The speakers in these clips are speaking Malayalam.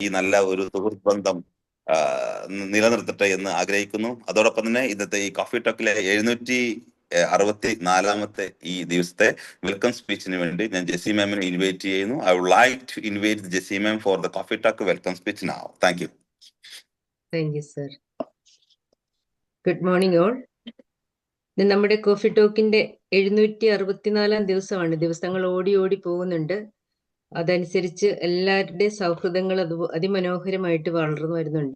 ഈ നല്ല ഒരു സുഹൃത്ത് ബന്ധം നിലനിർത്തട്ടെ എന്ന് ആഗ്രഹിക്കുന്നു. അതോടൊപ്പം തന്നെ ഇന്നത്തെ ഈ കോഫി ടോക്കിലെ 764 ഈ ദിവസത്തെ വെൽക്കം സ്പീച്ചിന് വേണ്ടി ഞാൻ ജെസ്സി മാമിനെ ഇൻവൈറ്റ് ചെയ്യുന്നു. I would like to invite Jessy ma'am for the coffee talk welcome speech now. Thank you. Thank you sir. Good morning all. നമ്മുടെ കോഫി ടോക്കിന്റെ 764 ദിവസമാണ്. ദിവസങ്ങൾ ഓടി ഓടി പോകുന്നുണ്ട്. അതനുസരിച്ച് എല്ലാവരുടെയും സൗഹൃദങ്ങൾ അതിമനോഹരമായിട്ട് വളർന്നു വരുന്നുണ്ട്.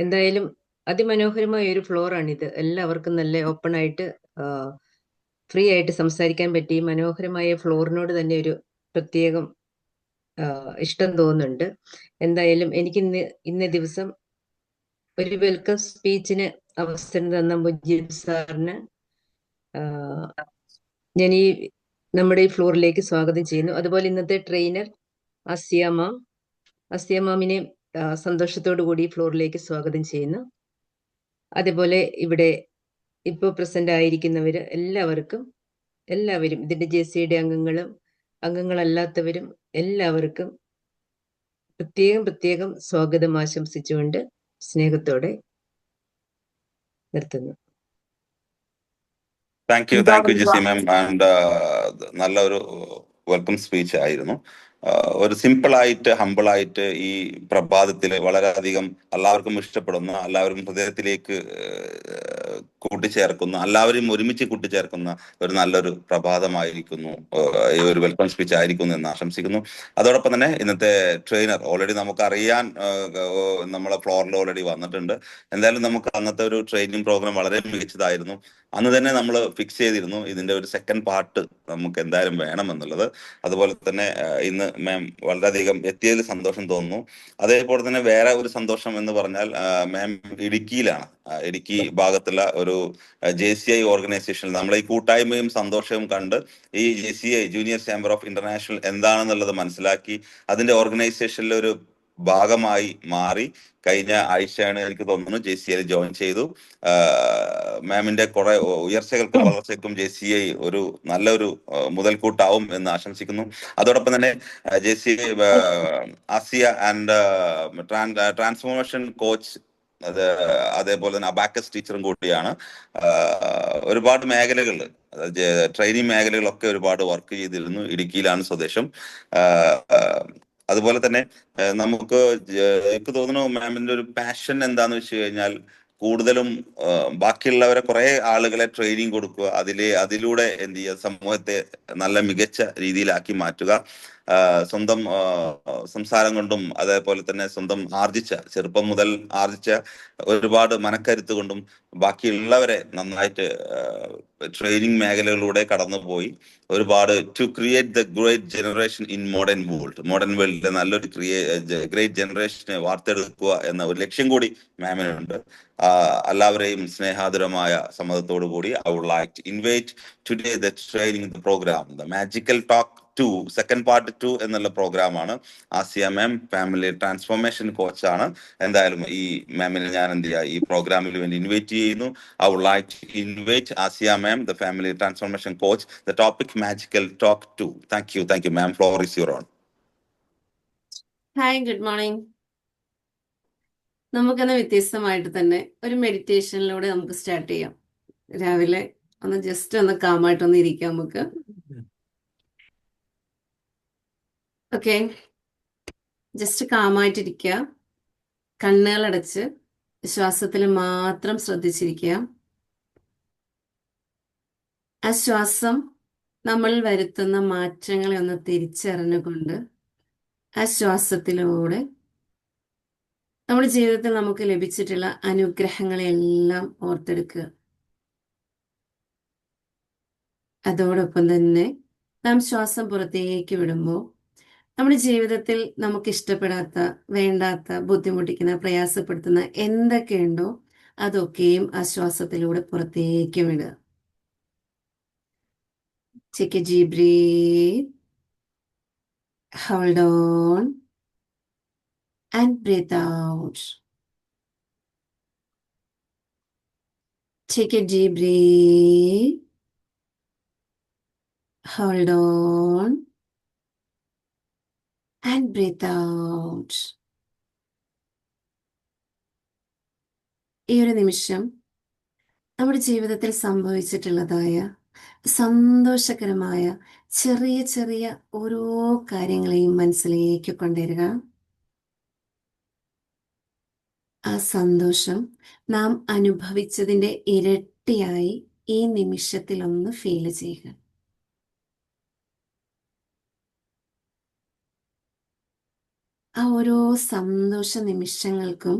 എന്തായാലും അതിമനോഹരമായ ഒരു ഫ്ലോറാണിത്. എല്ലാവർക്കും നല്ല ഓപ്പൺ ആയിട്ട് ഫ്രീ ആയിട്ട് സംസാരിക്കാൻ പറ്റി. മനോഹരമായ ഫ്ലോറിനോട് തന്നെ ഒരു പ്രത്യേകം ഇഷ്ടം തോന്നുന്നുണ്ട്. എന്തായാലും എനിക്ക് ഇന്ന ദിവസം ഒരു വെൽക്കം സ്പീച്ചിന് അവസരം തന്ന മുജീബ് സാറിന് ഞാൻ ഈ നമ്മുടെ ഈ ഫ്ലോറിലേക്ക് സ്വാഗതം ചെയ്യുന്നു. അതുപോലെ ഇന്നത്തെ ട്രെയിനർ അസിയ മാമിനെ സന്തോഷത്തോടു കൂടി ഫ്ലോറിലേക്ക് സ്വാഗതം ചെയ്യുന്നു. അതേപോലെ ഇവിടെ ഇപ്പോൾ പ്രസന്റ് ആയിരിക്കുന്നവര് എല്ലാവരും ഇതിന്റെ ജെസിയുടെ അംഗങ്ങളല്ലാത്തവരും എല്ലാവർക്കും പ്രത്യേകം സ്വാഗതം ആശംസിച്ചുകൊണ്ട് സ്നേഹത്തോടെ നിർത്തുന്നു. Thank you Jessy ma'am. And നല്ലൊരു വെൽക്കം സ്പീച്ച് ആയിരുന്നു. ഒരു സിമ്പിളായിട്ട് ഹമ്പിളായിട്ട് ഈ പ്രഭാതത്തിൽ വളരെയധികം എല്ലാവർക്കും ഇഷ്ടപ്പെടുന്ന, എല്ലാവരും ഹൃദയത്തിലേക്ക് കൂട്ടിച്ചേർക്കുന്ന, എല്ലാവരെയും ഒരുമിച്ച് കൂട്ടിച്ചേർക്കുന്ന ഒരു നല്ലൊരു പ്രഭാതമായിരിക്കുന്നു ഈ ഒരു വെൽക്കം സ്പീച്ച് ആയിരിക്കുന്നു എന്ന് ആശംസിക്കുന്നു. അതോടൊപ്പം തന്നെ ഇന്നത്തെ ട്രെയിനർ ഓൾറെഡി നമുക്കറിയാൻ നമ്മളെ ഫ്ലോറിൽ ഓൾറെഡി വന്നിട്ടുണ്ട്. എന്തായാലും നമുക്ക് അന്നത്തെ ഒരു ട്രെയിനിങ് പ്രോഗ്രാം വളരെ മികച്ചതായിരുന്നു. അന്ന് തന്നെ നമ്മൾ ഫിക്സ് ചെയ്തിരുന്നു ഇതിന്റെ ഒരു സെക്കൻഡ് പാർട്ട് നമുക്ക് എന്തായാലും വേണമെന്നുള്ളത്. അതുപോലെ തന്നെ ഇന്ന് മാം വളരെയധികം എത്തിയതിൽ സന്തോഷം തോന്നുന്നു. അതേപോലെ തന്നെ വേറെ ഒരു സന്തോഷം എന്ന് പറഞ്ഞാൽ മാം ഇടുക്കിയിലാണ്. ഇടുക്കി ഭാഗത്തുള്ള ഒരു JCI ഓർഗനൈസേഷനിൽ നമ്മളെ ഈ കൂട്ടായ്മയും സന്തോഷവും കണ്ട് ഈ JCI junior chamber of international എന്താണെന്നുള്ളത് മനസ്സിലാക്കി അതിന്റെ ഓർഗനൈസേഷനിൽ ഒരു ഭാഗമായി മാറി കഴിഞ്ഞ ആഴ്ചയാണ് എനിക്ക് തോന്നുന്നു JCI ജോയിൻ ചെയ്തു. മാമിന്റെ കുറെ ഉയർച്ചകൾക്കും വളർച്ചയ്ക്കും JCI ഒരു നല്ലൊരു മുതൽക്കൂട്ടാവും എന്ന് ആശംസിക്കുന്നു. അതോടൊപ്പം തന്നെ JCI Asiya and transformation coach അതേപോലെ തന്നെ അബാക്കസ് ടീച്ചറും കൂടിയാണ്. ഒരുപാട് മേഖലകളിൽ ട്രെയിനിങ് മേഖലകളൊക്കെ ഒരുപാട് വർക്ക് ചെയ്തിരുന്നു. ഇടുക്കിയിലാണ് സ്വദേശം. അതുപോലെ തന്നെ നമുക്ക് എനിക്ക് തോന്നുന്നു മാമിന്റെ ഒരു പാഷൻ എന്താന്ന് വെച്ച് കഴിഞ്ഞാൽ കൂടുതലും ബാക്കിയുള്ളവരെ കുറെ ആളുകളെ ട്രെയിനിങ് കൊടുക്കുക, അതിലൂടെ എന്ത് ചെയ്യുക, സമൂഹത്തെ നല്ല മികച്ച രീതിയിലാക്കി മാറ്റുക. സ്വന്തം സംസാരം കൊണ്ടും അതേപോലെ തന്നെ സ്വന്തം ചെറുപ്പം മുതൽ ആർജിച്ച ഒരുപാട് മനക്കരുത്ത് കൊണ്ടും ബാക്കിയുള്ളവരെ നന്നായിട്ട് ട്രെയിനിങ് മേഖലകളിലൂടെ കടന്നുപോയി ഒരുപാട് to create the great generation in modern വേൾഡിലെ നല്ലൊരു ഗ്രേറ്റ് ജനറേഷനെ വാർത്തെടുക്കുക എന്ന ഒരു ലക്ഷ്യം കൂടി മാമിനുണ്ട്. എല്ലാവരെയും സ്നേഹാതുരമായ സമ്മതത്തോടു കൂടി I would like to invite today the training program the magical talk 2 second part 2 എന്നുള്ള പ്രോഗ്രാമാണ്. ആസിയ മാം ഫാമിലി ട്രാൻസ്ഫോർമേഷൻ കോച്ചാണ്. എന്തായാലും ഈ മാമിനെ ഞാൻ എന്ത് ചെയ്യുക, ഈ പ്രോഗ്രാമിൽ വേണ്ടി ഇൻവൈറ്റ് ചെയ്യുന്നു. I would like to invite Asiya ma'am, the family transformation coach, the topic magical talk 2. Thank you ma'am. Floor is your own. Hi, good morning. നമുക്കെന്ന് വ്യത്യസ്തമായിട്ട് തന്നെ ഒരു മെഡിറ്റേഷനിലൂടെ നമുക്ക് സ്റ്റാർട്ട് ചെയ്യാം. രാവിലെ ജസ്റ്റ് ഒന്ന് കാമായിട്ടൊന്ന് ഇരിക്കാം നമുക്ക്. ഓക്കെ, ജസ്റ്റ് കാമായിട്ടിരിക്കുക. കണ്ണുകളടച്ച് ശ്വാസത്തിൽ മാത്രം ശ്രദ്ധിച്ചിരിക്കുക. ആ ശ്വാസം നമ്മൾ വരുത്തുന്ന മാറ്റങ്ങളെ ഒന്ന് തിരിച്ചറിഞ്ഞുകൊണ്ട് ആ ശ്വാസത്തിലൂടെ നമ്മുടെ ജീവിതത്തിൽ നമുക്ക് ലഭിച്ചിട്ടുള്ള അനുഗ്രഹങ്ങളെല്ലാം ഓർത്തെടുക്കുക. അതോടൊപ്പം തന്നെ നാം ശ്വാസം പുറത്തേക്ക് വിടുമ്പോൾ നമ്മുടെ ജീവിതത്തിൽ നമുക്ക് ഇഷ്ടപ്പെടാത്ത, വേണ്ടാത്ത, ബുദ്ധിമുട്ടിക്കുന്ന, പ്രയാസപ്പെടുത്തുന്ന എന്തൊക്കെയുണ്ടോ അതൊക്കെയും ആ ശ്വാസത്തിലൂടെ പുറത്തേക്ക് വിടുക. Take a deep breath. Hold on and breathe out. Take a deep breath. Hold on and breathe out. ഈ ഒരു നിമിഷം നമ്മുടെ ജീവിതത്തിൽ സംഭവിച്ചിട്ടുള്ളതായ സന്തോഷകരമായ ചെറിയ ചെറിയ ഓരോ കാര്യങ്ങളെയും മനസ്സിലേക്ക് കൊണ്ടുവരിക. ആ സന്തോഷം നാം അനുഭവിച്ചതിൻ്റെ ഇരട്ടിയായി ഈ നിമിഷത്തിൽ ഒന്ന് ഫീൽ ചെയ്യുക. ആ ഓരോ സന്തോഷ നിമിഷങ്ങൾക്കും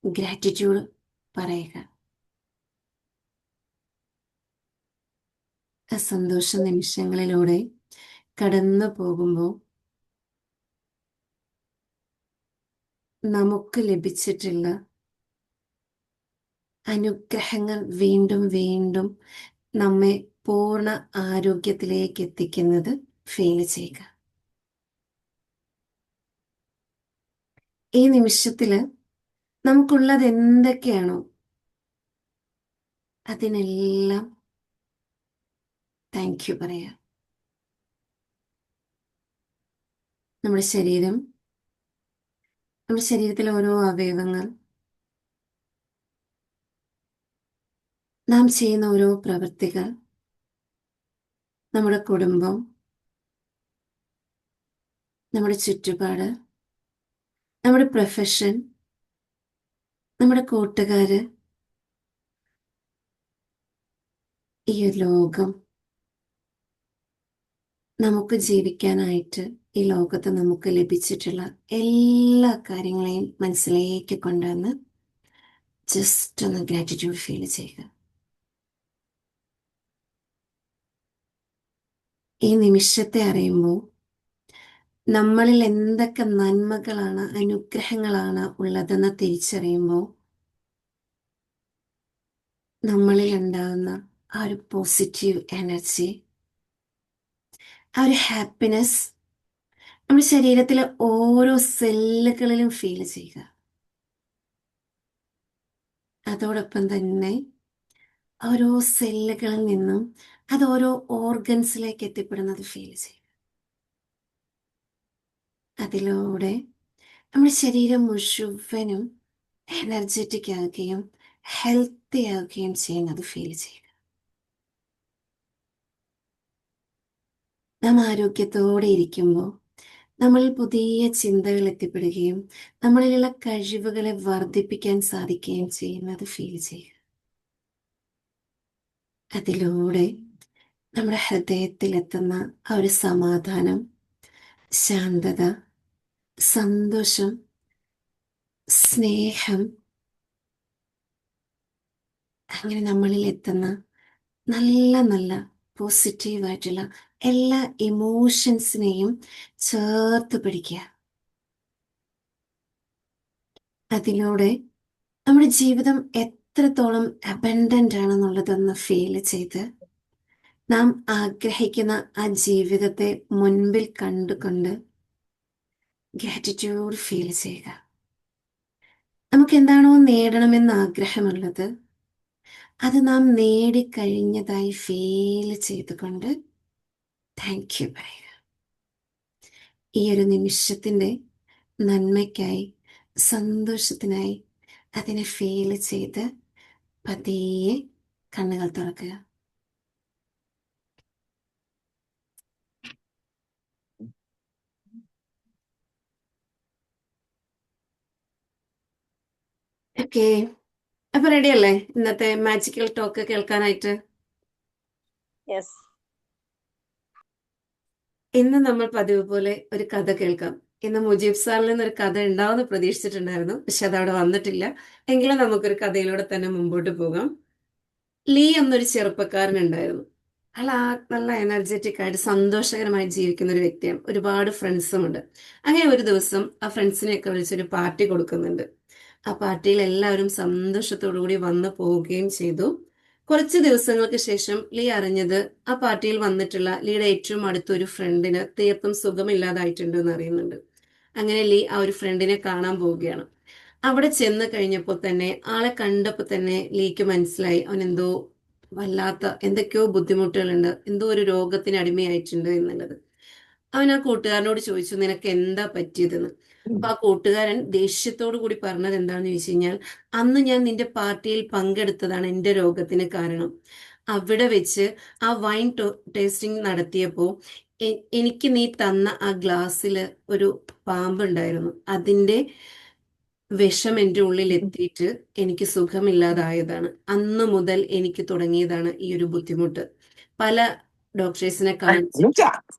ഗ്രാറ്റിറ്റ്യൂഡ് പറയുക. ആ സന്തോഷ നിമിഷങ്ങളിലൂടെ കടന്നു പോകുമ്പോൾ നമുക്ക് ലഭിച്ചിട്ടുള്ള അനുഗ്രഹങ്ങൾ വീണ്ടും വീണ്ടും നമ്മെ പൂർണ്ണ ആരോഗ്യത്തിലേക്ക് എത്തിക്കുന്നത് ഫീൽ ചെയ്യുക. ഈ നിമിഷത്തില് നമുക്കുള്ളത് എന്തൊക്കെയാണോ അതിനെല്ലാം താങ്ക് യു പറയാ. നമ്മുടെ ശരീരത്തിലെ ഓരോ അവയവങ്ങൾ, നാം ചെയ്യുന്ന ഓരോ പ്രവൃത്തികൾ, നമ്മുടെ കുടുംബം, നമ്മുടെ ചുറ്റുപാട്, നമ്മുടെ പ്രൊഫഷൻ, നമ്മുടെ കൂട്ടുകാര്, ഈ ഒരു ലോകം, നമുക്ക് ജീവിക്കാനായിട്ട് ഈ ലോകത്ത് നമുക്ക് ലഭിച്ചിട്ടുള്ള എല്ലാ കാര്യങ്ങളെയും മനസ്സിലേക്ക് കൊണ്ടുവന്ന് ജസ്റ്റ് ഒന്ന് ഗ്രാറ്റിറ്റ്യൂഡ് ഫീൽ ചെയ്യുക. ഈ നിമിഷത്തെ അറിയുമ്പോൾ നമ്മളിൽ എന്തൊക്കെ നന്മകളാണ്, അനുഗ്രഹങ്ങളാണ് ഉള്ളതെന്ന് തിരിച്ചറിയുമ്പോൾ നമ്മളിൽ ഉണ്ടാകുന്ന ആ ഒരു പോസിറ്റീവ് എനർജി, ആ ഒരു ഹാപ്പിനെസ് നമ്മുടെ ശരീരത്തിലെ ഓരോ സെല്ലുകളിലും ഫീൽ ചെയ്യുക. അതോടൊപ്പം തന്നെ ഓരോ സെല്ലുകളിൽ നിന്നും അത് ഓരോ ഓർഗൻസിലേക്ക് എത്തിപ്പെടുന്നത് ഫീൽ ചെയ്യുക. അതിലൂടെ നമ്മുടെ ശരീരം മുഴുവനും എനർജറ്റിക് ആവുകയും ഹെൽത്തി ആവുകയും ചെയ്യുന്നത് ഫീൽ ചെയ്യുക. നാം ആരോഗ്യത്തോടെ ഇരിക്കുമ്പോൾ നമ്മളിൽ പുതിയ ചിന്തകൾ എത്തിപ്പെടുകയും നമ്മളിലുള്ള കഴിവുകളെ വർദ്ധിപ്പിക്കാൻ സാധിക്കുകയും ചെയ്യുന്നത് ഫീൽ ചെയ്യുക. അതിലൂടെ നമ്മുടെ ഹൃദയത്തിലെത്തുന്ന ആ ഒരു സമാധാനം, ശാന്തത, സന്തോഷം, സ്നേഹം, അങ്ങനെ നമ്മളിൽ എത്തുന്ന നല്ല നല്ല പോസിറ്റീവായിട്ടുള്ള എല്ലാ ഇമോഷൻസിനെയും ചേർത്ത് പിടിക്കുക. അതിലൂടെ നമ്മുടെ ജീവിതം എത്രത്തോളം അബൻഡന്റ് ആണെന്നുള്ളതൊന്ന് ഫീൽ ചെയ്ത് നാം ആഗ്രഹിക്കുന്ന ആ ജീവിതത്തെ മുൻപിൽ കണ്ടുകൊണ്ട് ഗ്രാറ്റിറ്റ്യൂഡ് ഫീൽ ചെയ്യുക. നമുക്ക് എന്താണോ നേടണമെന്ന് ആഗ്രഹമുള്ളത് അത് നാം നേടിക്കഴിഞ്ഞതായി ഫീൽ ചെയ്തുകൊണ്ട് താങ്ക് യു പറയുക. ഈ ഒരു നിമിഷത്തിൻ്റെ നന്മയ്ക്കായി, സന്തോഷത്തിനായി അതിനെ ഫീൽ ചെയ്ത് പതിയെ കണ്ണുകൾ തുറക്കുക. ഓക്കെ, അപ്പൊ റെഡി അല്ലേ ഇന്നത്തെ മാജിക്കൽ ടോക്ക് കേൾക്കാനായിട്ട്? യെസ്. ഇന്ന് നമ്മൾ പതിവ് പോലെ ഒരു കഥ കേൾക്കാം. ഇന്ന് മുജീബ് സാറിൽ നിന്നൊരു കഥ ഉണ്ടാവുമെന്ന് പ്രതീക്ഷിച്ചിട്ടുണ്ടായിരുന്നു, പക്ഷെ അതവിടെ വന്നിട്ടില്ല. എങ്കിലും നമുക്കൊരു കഥയിലൂടെ തന്നെ മുമ്പോട്ട് പോകാം. ലീ എന്നൊരു ചെറുപ്പക്കാരനുണ്ടായിരുന്നു. അയാൾ നല്ല എനർജറ്റിക് ആയിട്ട് സന്തോഷകരമായി ജീവിക്കുന്ന ഒരു വ്യക്തിയാണ്. ഒരുപാട് ഫ്രണ്ട്സും ഉണ്ട്. അങ്ങനെ ഒരു ദിവസം ആ ഫ്രണ്ട്സിനെയൊക്കെ വിളിച്ചൊരു പാർട്ടി കൊടുക്കുന്നുണ്ട്. ആ പാർട്ടിയിൽ എല്ലാവരും സന്തോഷത്തോടു കൂടി വന്നു പോവുകയും ചെയ്തു. കുറച്ച് ദിവസങ്ങൾക്ക് ശേഷം ലീ അറിഞ്ഞത് ആ പാർട്ടിയിൽ വന്നിട്ടുള്ള ലീയുടെ ഏറ്റവും അടുത്തൊരു ഫ്രണ്ടിന് തീർത്തും സുഖമില്ലാതായിട്ടുണ്ട് എന്ന് അറിയുന്നുണ്ട്. അങ്ങനെ ലീ ആ ഒരു ഫ്രണ്ടിനെ കാണാൻ പോവുകയാണ്. അവിടെ ചെന്ന് കഴിഞ്ഞപ്പോൾ തന്നെ ആളെ കണ്ടപ്പോൾ തന്നെ ലീക്ക് മനസ്സിലായി അവൻ എന്തോ വല്ലാത്ത എന്തൊക്കെയോ ബുദ്ധിമുട്ടുകളുണ്ട്, എന്തോ ഒരു രോഗത്തിന് അടിമയായിട്ടുണ്ട് എന്നുള്ളത്. അവൻ ആ കൂട്ടുകാരനോട് ചോദിച്ചു, നിനക്ക് എന്താ പറ്റിയതെന്ന്. അപ്പൊ ആ കൂട്ടുകാരൻ ദേഷ്യത്തോടു കൂടി പറഞ്ഞത് എന്താണെന്ന് ചോദിച്ചു കഴിഞ്ഞാൽ, അന്ന് ഞാൻ നിന്റെ പാർട്ടിയിൽ പങ്കെടുത്തതാണ് എൻ്റെ രോഗത്തിന് കാരണം. അവിടെ വെച്ച് ആ വൈൻ ടേസ്റ്റിംഗ് നടത്തിയപ്പോൾ എനിക്ക് നീ തന്ന ആ ഗ്ലാസ്സിൽ ഒരു പാമ്പുണ്ടായിരുന്നു. അതിൻ്റെ വിഷം എൻ്റെ ഉള്ളിൽ എത്തിയിട്ട് എനിക്ക് സുഖമില്ലാതായതാണ്. അന്ന് മുതൽ എനിക്ക് തുടങ്ങിയതാണ് ഈ ഒരു ബുദ്ധിമുട്ട്. പല ഡോക്ടേഴ്സിനെ കാണിച്ചു,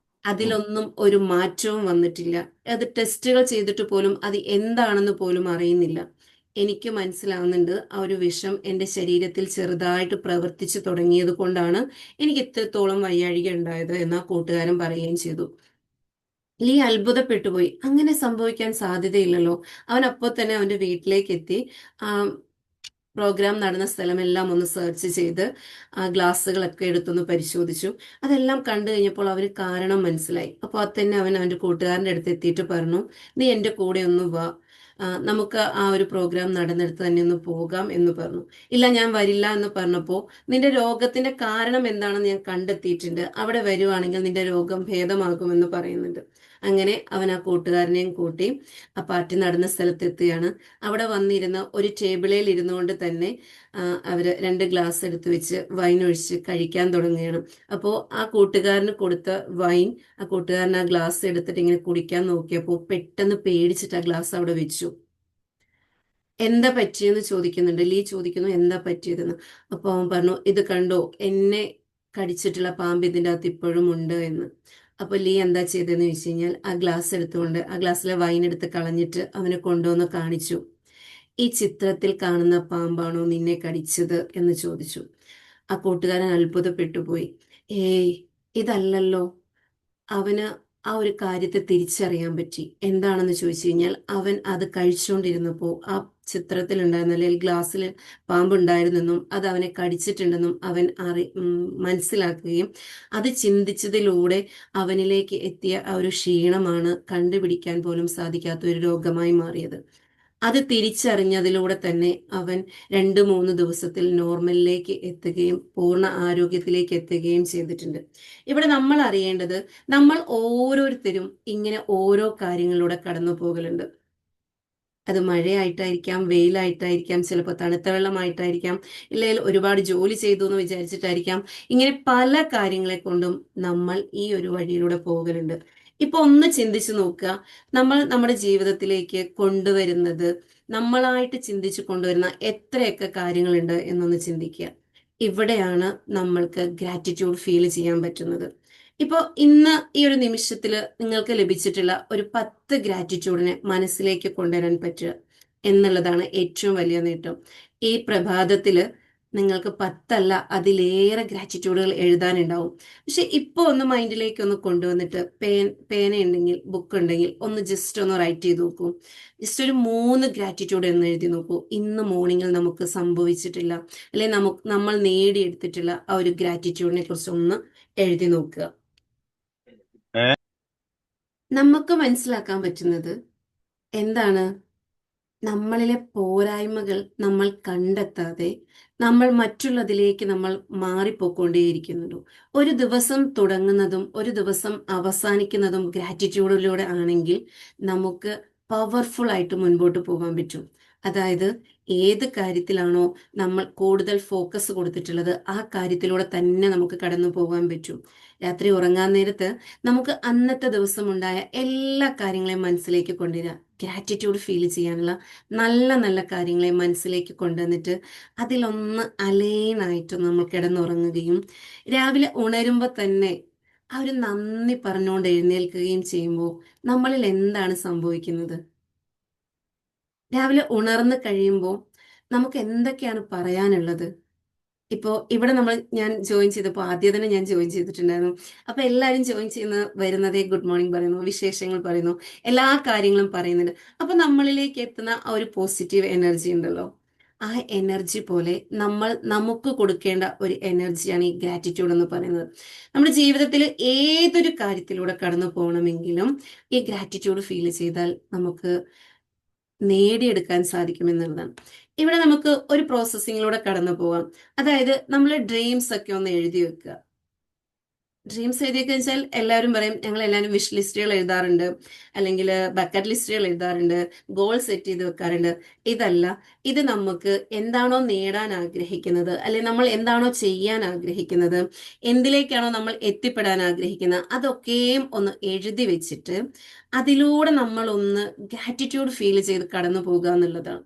അതിലൊന്നും ഒരു മാറ്റവും വന്നിട്ടില്ല. അത് ടെസ്റ്റുകൾ ചെയ്തിട്ട് പോലും അത് എന്താണെന്ന് പോലും അറിയുന്നില്ല. എനിക്ക് മനസ്സിലാവുന്നുണ്ട് ആ ഒരു വിഷം എൻ്റെ ശരീരത്തിൽ ചെറുതായിട്ട് പ്രവർത്തിച്ചു തുടങ്ങിയത് കൊണ്ടാണ് എനിക്ക് ഇത്രത്തോളം വയ്യാഴിക ഉണ്ടായത് എന്ന് ആ കൂട്ടുകാരൻ പറയുകയും ചെയ്തു. ലീ അത്ഭുതപ്പെട്ടു പോയി. അങ്ങനെ സംഭവിക്കാൻ സാധ്യതയില്ലല്ലോ. അവൻ അപ്പോൾ തന്നെ അവന്റെ വീട്ടിലേക്ക് എത്തി. ആ പ്രോഗ്രാം നടന്ന സ്ഥലമെല്ലാം ഒന്ന് സെർച്ച് ചെയ്ത് ആ ഗ്ലാസ്സുകളൊക്കെ എടുത്തൊന്ന് പരിശോധിച്ചു. അതെല്ലാം കണ്ടു കഴിഞ്ഞപ്പോൾ അവന് കാരണം മനസ്സിലായി. അപ്പോൾ അത് തന്നെ അവൻ അവന്റെ കൂട്ടുകാരൻ്റെ അടുത്ത് എത്തിയിട്ട് പറഞ്ഞു, നീ എൻ്റെ കൂടെ ഒന്ന് വാ, നമുക്ക് ആ ഒരു പ്രോഗ്രാം നടന്നെടുത്ത് തന്നെ ഒന്ന് പോകാം എന്ന് പറഞ്ഞു. ഇല്ല, ഞാൻ വരില്ല എന്ന് പറഞ്ഞപ്പോൾ, നിന്റെ രോഗത്തിന്റെ കാരണം എന്താണെന്ന് ഞാൻ കണ്ടെത്തിയിട്ടുണ്ട്, അവിടെ വരുവാണെങ്കിൽ നിന്റെ രോഗം ഭേദമാകുമെന്ന് പറയുന്നുണ്ട്. അങ്ങനെ അവൻ ആ കൂട്ടുകാരനെയും കൂട്ടി ആ പാർട്ടി നടന്ന സ്ഥലത്തെത്തുകയാണ്. അവിടെ വന്നിരുന്ന ഒരു ടേബിളിൽ ഇരുന്നുകൊണ്ട് തന്നെ അവര് 2 ഗ്ലാസ് എടുത്തു വെച്ച് വൈൻ ഒഴിച്ച് കഴിക്കാൻ തുടങ്ങുകയാണ്. അപ്പോൾ ആ കൂട്ടുകാരന് കൊടുത്ത വൈൻ ആ കൂട്ടുകാരൻ ആ ഗ്ലാസ് എടുത്തിട്ട് ഇങ്ങനെ കുടിക്കാൻ നോക്കിയപ്പോൾ പെട്ടെന്ന് പേടിച്ചിട്ട് ആ ഗ്ലാസ് അവിടെ വെച്ചു. എന്താ പറ്റിയെന്ന് ചോദിക്കുന്നുണ്ട്. ലീ ചോദിക്കുന്നു, എന്താ പറ്റിയതെന്ന്. അപ്പോൾ അവൻ പറഞ്ഞു, ഇത് കണ്ടോ, എന്നെ കടിച്ചിട്ടുള്ള പാമ്പ് ഇതിൻ്റെ അകത്ത് ഇപ്പോഴും ഉണ്ട് എന്ന്. അപ്പോൾ ലീ എന്താ ചെയ്തതെന്ന് ചോദിച്ചു കഴിഞ്ഞാൽ, ആ ഗ്ലാസ് എടുത്തുകൊണ്ട് ആ ഗ്ലാസ്സിലെ വൈൻ എടുത്ത് കളഞ്ഞിട്ട് അവനെ കൊണ്ടുവന്ന് കാണിച്ചു. ഈ ചിത്രത്തിൽ കാണുന്ന പാമ്പാണോ നിന്നെ കടിച്ചത് എന്ന് ചോദിച്ചു. ആ കൂട്ടുകാരൻ അത്ഭുതപ്പെട്ടു പോയി. ഏയ്, ഇതല്ലല്ലോ. അവന് ആ ഒരു കാര്യത്തെ തിരിച്ചറിയാൻ പറ്റി. എന്താണെന്ന് ചോദിച്ചു കഴിഞ്ഞാൽ, അവൻ അത് കഴിച്ചുകൊണ്ടിരുന്നപ്പോൾ ആ ചിത്രത്തിലുണ്ടായിരുന്ന, അല്ലെങ്കിൽ ഗ്ലാസ്സിൽ പാമ്പുണ്ടായിരുന്നെന്നും അത് അവനെ കടിച്ചിട്ടുണ്ടെന്നും അവൻ മനസ്സിലാക്കുകയും അത് ചിന്തിച്ചതിലൂടെ അവനിലേക്ക് എത്തിയ ആ ഒരു ക്ഷീണമാണ് കണ്ടുപിടിക്കാൻ പോലും സാധിക്കാത്ത ഒരു രോഗമായി മാറിയത്. അത് തിരിച്ചറിഞ്ഞതിലൂടെ തന്നെ അവൻ 2-3 ദിവസത്തിൽ നോർമലിലേക്ക് എത്തുകയും പൂർണ്ണ ആരോഗ്യത്തിലേക്ക് എത്തുകയും ചെയ്തിട്ടുണ്ട്. ഇവിടെ നമ്മൾ അറിയേണ്ടത്, നമ്മൾ ഓരോരുത്തരും ഇങ്ങനെ ഓരോ കാര്യങ്ങളിലൂടെ കടന്നു പോകലുണ്ട്. അത് മഴയായിട്ടായിരിക്കാം, വെയിലായിട്ടായിരിക്കാം, ചിലപ്പോൾ തണുത്ത വെള്ളമായിട്ടായിരിക്കാം, ഇല്ലെങ്കിൽ ഒരുപാട് ജോലി ചെയ്തു എന്ന് വിചാരിച്ചിട്ടായിരിക്കാം. ഇങ്ങനെ പല കാര്യങ്ങളെ കൊണ്ടും നമ്മൾ ഈ ഒരു വഴിയിലൂടെ പോകലുണ്ട്. ഇപ്പൊ ഒന്ന് ചിന്തിച്ചു നോക്കുക, നമ്മൾ നമ്മുടെ ജീവിതത്തിലേക്ക് കൊണ്ടുവരുന്നത്, നമ്മളായിട്ട് ചിന്തിച്ചു കൊണ്ടുവരുന്ന എത്രയൊക്കെ കാര്യങ്ങളുണ്ട് എന്നൊന്ന് ചിന്തിക്കുക. ഇവിടെയാണ് നമ്മൾക്ക് ഗ്രാറ്റിറ്റ്യൂഡ് ഫീൽ ചെയ്യാൻ പറ്റുന്നത്. ഇപ്പോൾ ഇന്ന് ഈ ഒരു നിമിഷത്തിൽ നിങ്ങൾക്ക് ലഭിച്ചിട്ടുള്ള ഒരു 10 ഗ്രാറ്റിറ്റ്യൂഡിനെ മനസ്സിലേക്ക് കൊണ്ടുവരാൻ പറ്റുക എന്നുള്ളതാണ് ഏറ്റവും വലിയ നേട്ടം. ഈ പ്രഭാതത്തിൽ നിങ്ങൾക്ക് 10 അല്ല അതിലേറെ ഗ്രാറ്റിറ്റ്യൂഡുകൾ എഴുതാനുണ്ടാവും. പക്ഷെ ഇപ്പോൾ ഒന്ന് മൈൻഡിലേക്ക് ഒന്ന് കൊണ്ടുവന്നിട്ട് പേന ഉണ്ടെങ്കിൽ, ബുക്ക് ഉണ്ടെങ്കിൽ ഒന്ന് ജസ്റ്റ് ഒന്ന് റൈറ്റ് ചെയ്ത് നോക്കൂ. ജസ്റ്റ് ഒരു 3 ഗ്രാറ്റിറ്റ്യൂഡ് എന്ന് എഴുതി നോക്കൂ. ഇന്ന് മോർണിംഗിൽ നമുക്ക് സംഭവിച്ചിട്ടില്ല, അല്ലെങ്കിൽ നമ്മൾ നേടിയെടുത്തിട്ടുള്ള ആ ഒരു ഗ്രാറ്റിറ്റ്യൂഡിനെ കുറിച്ച് ഒന്ന് എഴുതി നോക്കുക. നമുക്ക് മനസ്സിലാക്കാൻ പറ്റുന്നത് എന്താണ്, നമ്മളിലെ പോരായ്മകൾ നമ്മൾ കണ്ടെത്താതെ നമ്മൾ മറ്റുള്ളതിലേക്ക് നമ്മൾ മാറിപ്പോയിക്കൊണ്ടേയിരിക്കുന്നുണ്ടോ. ഒരു ദിവസം തുടങ്ങുന്നതും ഒരു ദിവസം അവസാനിക്കുന്നതും ഗ്രാറ്റിറ്റ്യൂഡിലൂടെ ആണെങ്കിൽ നമുക്ക് പവർഫുൾ ആയിട്ട് മുൻപോട്ട് പോകാൻ പറ്റും. അതായത് ഏത് കാര്യത്തിലാണോ നമ്മൾ കൂടുതൽ ഫോക്കസ് കൊടുത്തിട്ടുള്ളത് ആ കാര്യത്തിലൂടെ തന്നെ നമുക്ക് കടന്നു പോകാൻ പറ്റും. രാത്രി ഉറങ്ങാൻ നേരത്ത് നമുക്ക് അന്നത്തെ ദിവസം ഉണ്ടായ എല്ലാ കാര്യങ്ങളെയും മനസ്സിലേക്ക് കൊണ്ടുവരിക. ഗ്രാറ്റിറ്റ്യൂഡ് ഫീൽ ചെയ്യാനുള്ള നല്ല നല്ല കാര്യങ്ങളെ മനസ്സിലേക്ക് കൊണ്ടുവന്നിട്ട് അതിലൊന്ന് അലൈനായിട്ട് നമ്മൾ കിടന്നുറങ്ങുകയും രാവിലെ ഉണരുമ്പോൾ തന്നെ ആ ഒരു നന്ദി പറഞ്ഞുകൊണ്ട് എഴുന്നേൽക്കുകയും ചെയ്യുമ്പോൾ നമ്മളിൽ എന്താണ് സംഭവിക്കുന്നത്? രാവിലെ ഉണർന്നു കഴിയുമ്പോൾ നമുക്ക് എന്തൊക്കെയാണ് പറയാനുള്ളത്? ഇപ്പോൾ ഇവിടെ ഞാൻ ജോയിൻ ചെയ്തപ്പോൾ ആദ്യം തന്നെ ഞാൻ ജോയിൻ ചെയ്തിട്ടുണ്ടായിരുന്നു. അപ്പൊ എല്ലാവരും ജോയിൻ ചെയ്യുന്ന വരുന്നതേ ഗുഡ് മോർണിംഗ് പറയുന്നു, വിശേഷങ്ങൾ പറയുന്നു, എല്ലാ കാര്യങ്ങളും പറയുന്നുണ്ട്. അപ്പൊ നമ്മളിലേക്ക് എത്തുന്ന ആ ഒരു പോസിറ്റീവ് എനർജി ഉണ്ടല്ലോ, ആ എനർജി പോലെ നമുക്ക് കൊടുക്കേണ്ട ഒരു എനർജിയാണ് ഈ ഗ്രാറ്റിറ്റ്യൂഡ് എന്ന് പറയുന്നത്. നമ്മുടെ ജീവിതത്തിൽ ഏതൊരു കാര്യത്തിലൂടെ കടന്നു പോകണമെങ്കിലും ഈ ഗ്രാറ്റിറ്റ്യൂഡ് ഫീൽ ചെയ്താൽ നമുക്ക് നേടിയെടുക്കാൻ സാധിക്കുമെന്നുള്ളതാണ്. ഇവിടെ നമുക്ക് ഒരു പ്രോസസ്സിങ്ങിലൂടെ കടന്നു പോകാം. അതായത് നമ്മൾ ഡ്രീംസ് ഒക്കെ ഒന്ന് എഴുതി വെക്കുക. ഡ്രീംസ് എഴുതിയൊക്കെ വെച്ചാൽ എല്ലാവരും പറയും ഞങ്ങൾ എല്ലാവരും വിഷ് ലിസ്റ്റുകൾ എഴുതാറുണ്ട്, അല്ലെങ്കിൽ ബക്കറ്റ് ലിസ്റ്റുകൾ എഴുതാറുണ്ട്, ഗോൾ സെറ്റ് ചെയ്ത് വെക്കാറുണ്ട്. ഇതല്ല, ഇത് നമുക്ക് എന്താണോ നേടാൻ ആഗ്രഹിക്കുന്നത്, അല്ലെങ്കിൽ നമ്മൾ എന്താണോ ചെയ്യാൻ ആഗ്രഹിക്കുന്നത്, എന്തിലേക്കാണോ നമ്മൾ എത്തിപ്പെടാൻ ആഗ്രഹിക്കുന്നത്, അതൊക്കെയും ഒന്ന് എഴുതി വെച്ചിട്ട് അതിലൂടെ നമ്മൾ ഒന്ന് ഗ്രാറ്റിറ്റ്യൂഡ് ഫീൽ ചെയ്ത് കടന്നു പോകുക എന്നുള്ളതാണ്.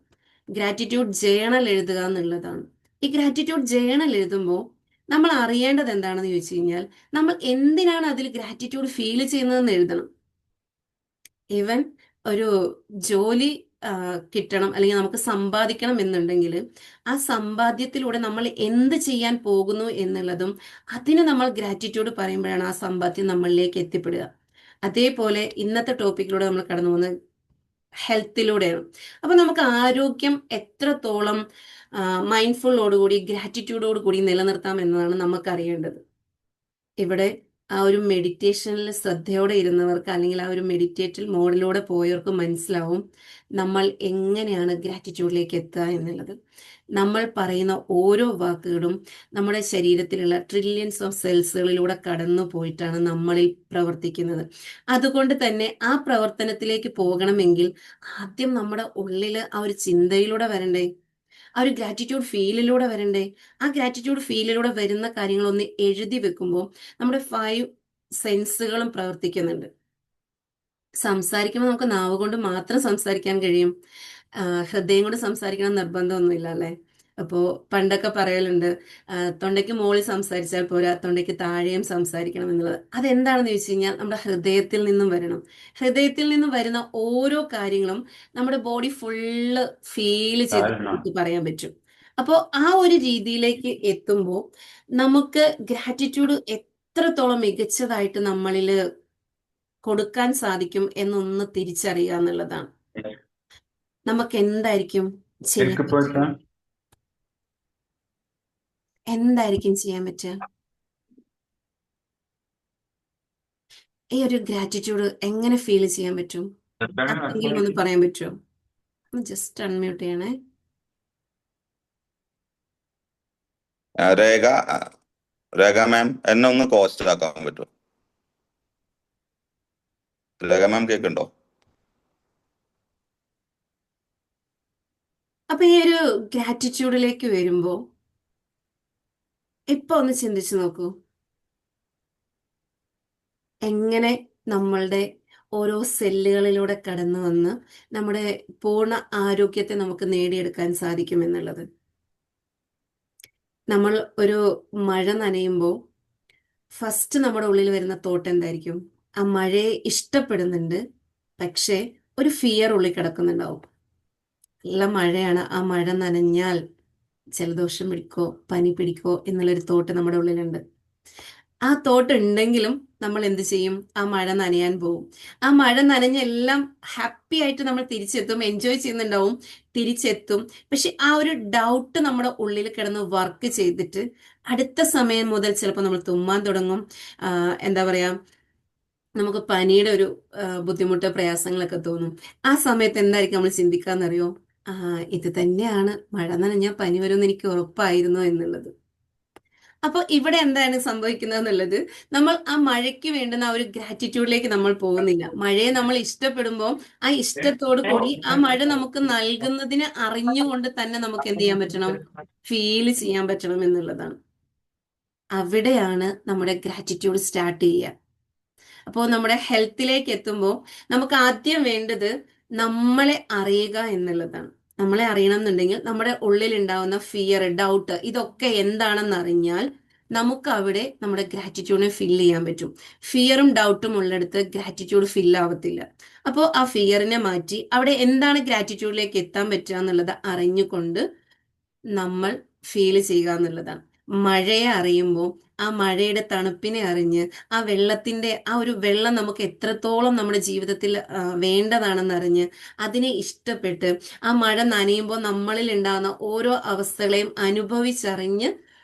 ഗ്രാറ്റിറ്റ്യൂഡ് ജേണൽ എഴുതുക എന്നുള്ളതാണ്. ഈ ഗ്രാറ്റിറ്റ്യൂഡ് ജേണൽ എഴുതുമ്പോൾ നമ്മൾ അറിയേണ്ടത് എന്താണെന്ന് ചോദിച്ചു കഴിഞ്ഞാൽ, നമ്മൾ എന്തിനാണ് അതിൽ ഗ്രാറ്റിറ്റ്യൂഡ് ഫീൽ ചെയ്യുന്നതെന്ന് എഴുതണം. ഈവൻ ഒരു ജോലി കിട്ടണം, അല്ലെങ്കിൽ നമുക്ക് സമ്പാദിക്കണം എന്നുണ്ടെങ്കിൽ ആ സമ്പാദ്യത്തിലൂടെ നമ്മൾ എന്ത് ചെയ്യാൻ പോകുന്നു എന്നുള്ളതും അതിന് നമ്മൾ ഗ്രാറ്റിറ്റ്യൂഡ് പറയുമ്പോഴാണ് ആ സമ്പാദ്യം നമ്മളിലേക്ക് എത്തിപ്പെടുക. അതേപോലെ ഇന്നത്തെ ടോപ്പിക്കിലൂടെ നമ്മൾ കടന്നു പോകുന്നത് ഹെൽത്തിലൂടെയാണ്. അപ്പൊ നമുക്ക് ആരോഗ്യം എത്രത്തോളം മൈൻഡ്ഫുള്ളോടുകൂടി ഗ്രാറ്റിറ്റ്യൂഡോട് കൂടി നിലനിർത്താം എന്നതാണ് നമുക്ക് അറിയേണ്ടത്. ഇവിടെ ആ ഒരു മെഡിറ്റേഷനിൽ ശ്രദ്ധയോടെ ഇരുന്നവർക്ക്, അല്ലെങ്കിൽ ആ ഒരു മെഡിറ്റേറ്റീവ് മോഡിലൂടെ പോയവർക്ക് മനസ്സിലാവും നമ്മൾ എങ്ങനെയാണ് ഗ്രാറ്റിറ്റ്യൂഡിലേക്ക് എത്തുക എന്നുള്ളത്. നമ്മൾ പറയുന്ന ഓരോ വാക്കുകളും നമ്മുടെ ശരീരത്തിലുള്ള ട്രില്യൺസ് ഓഫ് സെൽസുകളിലൂടെ കടന്നു പോയിട്ടാണ് നമ്മളിൽ പ്രവർത്തിക്കുന്നത്. അതുകൊണ്ട് തന്നെ ആ പ്രവർത്തനത്തിലേക്ക് പോകണമെങ്കിൽ ആദ്യം നമ്മുടെ ഉള്ളിൽ ആ ഒരു ചിന്തയിലൂടെ വരണ്ടേ, ആ ഒരു ഗ്രാറ്റിറ്റ്യൂഡ് ഫീലിലൂടെ വരണ്ടേ. ആ ഗ്രാറ്റിറ്റ്യൂഡ് ഫീലിലൂടെ വരുന്ന കാര്യങ്ങളൊന്ന് എഴുതി വെക്കുമ്പോൾ നമ്മുടെ 5 സെൻസുകളും പ്രവർത്തിക്കുന്നുണ്ട്. സംസാരിക്കുമ്പോൾ നമുക്ക് നാവ് കൊണ്ട് മാത്രം സംസാരിക്കാൻ കഴിയും, ഹൃദയം കൊണ്ട് സംസാരിക്കണം നിർബന്ധമൊന്നുമില്ല അല്ലേ. അപ്പോൾ പണ്ടൊക്കെ പറയലുണ്ട്, തൊണ്ടയ്ക്ക് മുകളിൽ സംസാരിച്ചാൽ പോരാ, തൊണ്ടയ്ക്ക് താഴെയും സംസാരിക്കണം എന്നുള്ളത്. അതെന്താണെന്ന് ചോദിച്ചു കഴിഞ്ഞാൽ നമ്മുടെ ഹൃദയത്തിൽ നിന്നും വരണം. ഹൃദയത്തിൽ നിന്നും വരുന്ന ഓരോ കാര്യങ്ങളും നമ്മുടെ ബോഡി ഫുള്ള് ഫീൽ ചെയ്ത് നമുക്ക് പറയാൻ പറ്റും. അപ്പോൾ ആ ഒരു രീതിയിലേക്ക് എത്തുമ്പോൾ നമുക്ക് ഗ്രാറ്റിറ്റ്യൂഡ് എത്രത്തോളം മികച്ചതായിട്ട് നമ്മളിൽ കൊടുക്കാൻ സാധിക്കും എന്നൊന്ന് തിരിച്ചറിയുക എന്നുള്ളതാണ്. നമുക്ക് എന്തായിരിക്കും ചെയ്യാൻ പറ്റുക? എന്തായിരിക്കും ചെയ്യാൻ പറ്റുക? ഈ ഒരു ഗ്രാറ്റിറ്റ്യൂഡ് എങ്ങനെ ഫീൽ ചെയ്യാൻ പറ്റും? ആർക്കെങ്കിലും ഒന്ന് പറയാൻ പറ്റുമോ? ജസ്റ്റ് അൺമ്യൂട്ട് ചെയ്യണേ. രേഖ രേഖ മാം, എന്നെ ഒന്ന് കോസ്റ്റ് ആക്കാൻ പറ്റുമോ? രേഖ മാം കേൾക്കുന്നുണ്ടോ? അപ്പൊ ഈ ഒരു ഗ്രാറ്റിറ്റ്യൂഡിലേക്ക് വരുമ്പോ ഇപ്പൊ ഒന്ന് ചിന്തിച്ചു നോക്കൂ, എങ്ങനെ നമ്മളുടെ ഓരോ സെല്ലുകളിലൂടെ കടന്നു വന്ന് നമ്മുടെ പൂർണ്ണ ആരോഗ്യത്തെ നമുക്ക് നേടിയെടുക്കാൻ സാധിക്കും എന്നുള്ളത്. നമ്മൾ ഒരു മഴ നനയുമ്പോൾ ഫസ്റ്റ് നമ്മുടെ ഉള്ളിൽ വരുന്ന തോട്ട് എന്തായിരിക്കും? ആ മഴയെ ഇഷ്ടപ്പെടുന്നുണ്ട്, പക്ഷേ ഒരു ഫിയർ ഉള്ളിൽ കിടക്കുന്നുണ്ടാവും. നല്ല മഴയാണ്, ആ മഴ നനഞ്ഞാൽ ജലദോഷം പിടിക്കോ പനി പിടിക്കോ എന്നുള്ളൊരു തോട്ട് നമ്മുടെ ഉള്ളിലുണ്ട്. ആ തോട്ട് ഉണ്ടെങ്കിലും നമ്മൾ എന്ത് ചെയ്യും? ആ മഴ നനയാൻ പോകും. ആ മഴ നനഞ്ഞ എല്ലാം ഹാപ്പി ആയിട്ട് നമ്മൾ തിരിച്ചെത്തും, എൻജോയ് ചെയ്യുന്നുണ്ടാവും, തിരിച്ചെത്തും. പക്ഷെ ആ ഒരു ഡൗട്ട് നമ്മുടെ ഉള്ളിൽ കിടന്ന് വർക്ക് ചെയ്തിട്ട് അടുത്ത സമയം മുതൽ ചിലപ്പോൾ നമ്മൾ തുമ്മാൻ തുടങ്ങും. എന്താ പറയാ, നമുക്ക് പനിയുടെ ഒരു ബുദ്ധിമുട്ട്, പ്രയാസങ്ങളൊക്കെ തോന്നും. ആ സമയത്ത് എന്തായിരിക്കും നമ്മൾ ചിന്തിക്കാന്നറിയോ? ഇത് തന്നെയാണ്, മഴ നനഞ്ഞാൽ പനി വരുമെന്ന് എനിക്ക് ഉറപ്പായിരുന്നു എന്നുള്ളത്. അപ്പൊ ഇവിടെ എന്താണ് സംഭവിക്കുന്നത് എന്നുള്ളത്, നമ്മൾ ആ മഴയ്ക്ക് വേണ്ടുന്ന ആ ഒരു ഗ്രാറ്റിറ്റ്യൂഡിലേക്ക് നമ്മൾ പോകുന്നില്ല. മഴയെ നമ്മൾ ഇഷ്ടപ്പെടുമ്പോൾ ആ ഇഷ്ടത്തോടു കൂടി ആ മഴ നമുക്ക് നൽകുന്നതിന് അറിഞ്ഞുകൊണ്ട് തന്നെ നമുക്ക് എന്ത് ചെയ്യാൻ പറ്റണം? ഫീൽ ചെയ്യാൻ പറ്റണം എന്നുള്ളതാണ്. അവിടെയാണ് നമ്മുടെ ഗ്രാറ്റിറ്റ്യൂഡ് സ്റ്റാർട്ട് ചെയ്യുക. അപ്പോൾ നമ്മുടെ ഹെൽത്തിലേക്ക് എത്തുമ്പോൾ നമുക്ക് ആദ്യം വേണ്ടത് നമ്മളെ അറിയുക എന്നുള്ളതാണ്. നമ്മളെ അറിയണം എന്നുണ്ടെങ്കിൽ നമ്മുടെ ഉള്ളിൽ ഉണ്ടാവുന്ന ഫിയർ, ഡൗട്ട്, ഇതൊക്കെ എന്താണെന്ന് അറിഞ്ഞാൽ നമുക്ക് അവിടെ നമ്മുടെ ഗ്രാറ്റിറ്റ്യൂഡിനെ ഫില്ല് ചെയ്യാൻ പറ്റും. ഫിയറും ഡൗട്ടും ഉള്ളിടത്ത് ഗ്രാറ്റിറ്റ്യൂഡ് ഫില്ല് ആവത്തില്ല. അപ്പോൾ ആ ഫിയറിനെ മാറ്റി അവിടെ എന്താണ് ഗ്രാറ്റിറ്റ്യൂഡിലേക്ക് എത്താൻ പറ്റുക എന്നുള്ളത് അറിഞ്ഞുകൊണ്ട് നമ്മൾ ഫീൽ ചെയ്യുക എന്നുള്ളതാണ്. മഴയെ അറിയുമ്പോൾ ആ മഴയുടെ തണുപ്പിനെ അറിഞ്ഞ് ആ വെള്ളത്തിന്റെ ആ ഒരു വെള്ളം നമുക്ക് എത്രത്തോളം നമ്മുടെ ജീവിതത്തിൽ വേണ്ടതാണെന്ന് അറിഞ്ഞ് അതിനെ ഇഷ്ടപ്പെട്ട് ആ മഴ നനയുമ്പോൾ നമ്മളിൽ ഉണ്ടാകുന്ന ഓരോ അവസ്ഥകളെയും അനുഭവിച്ചറിഞ്ഞ്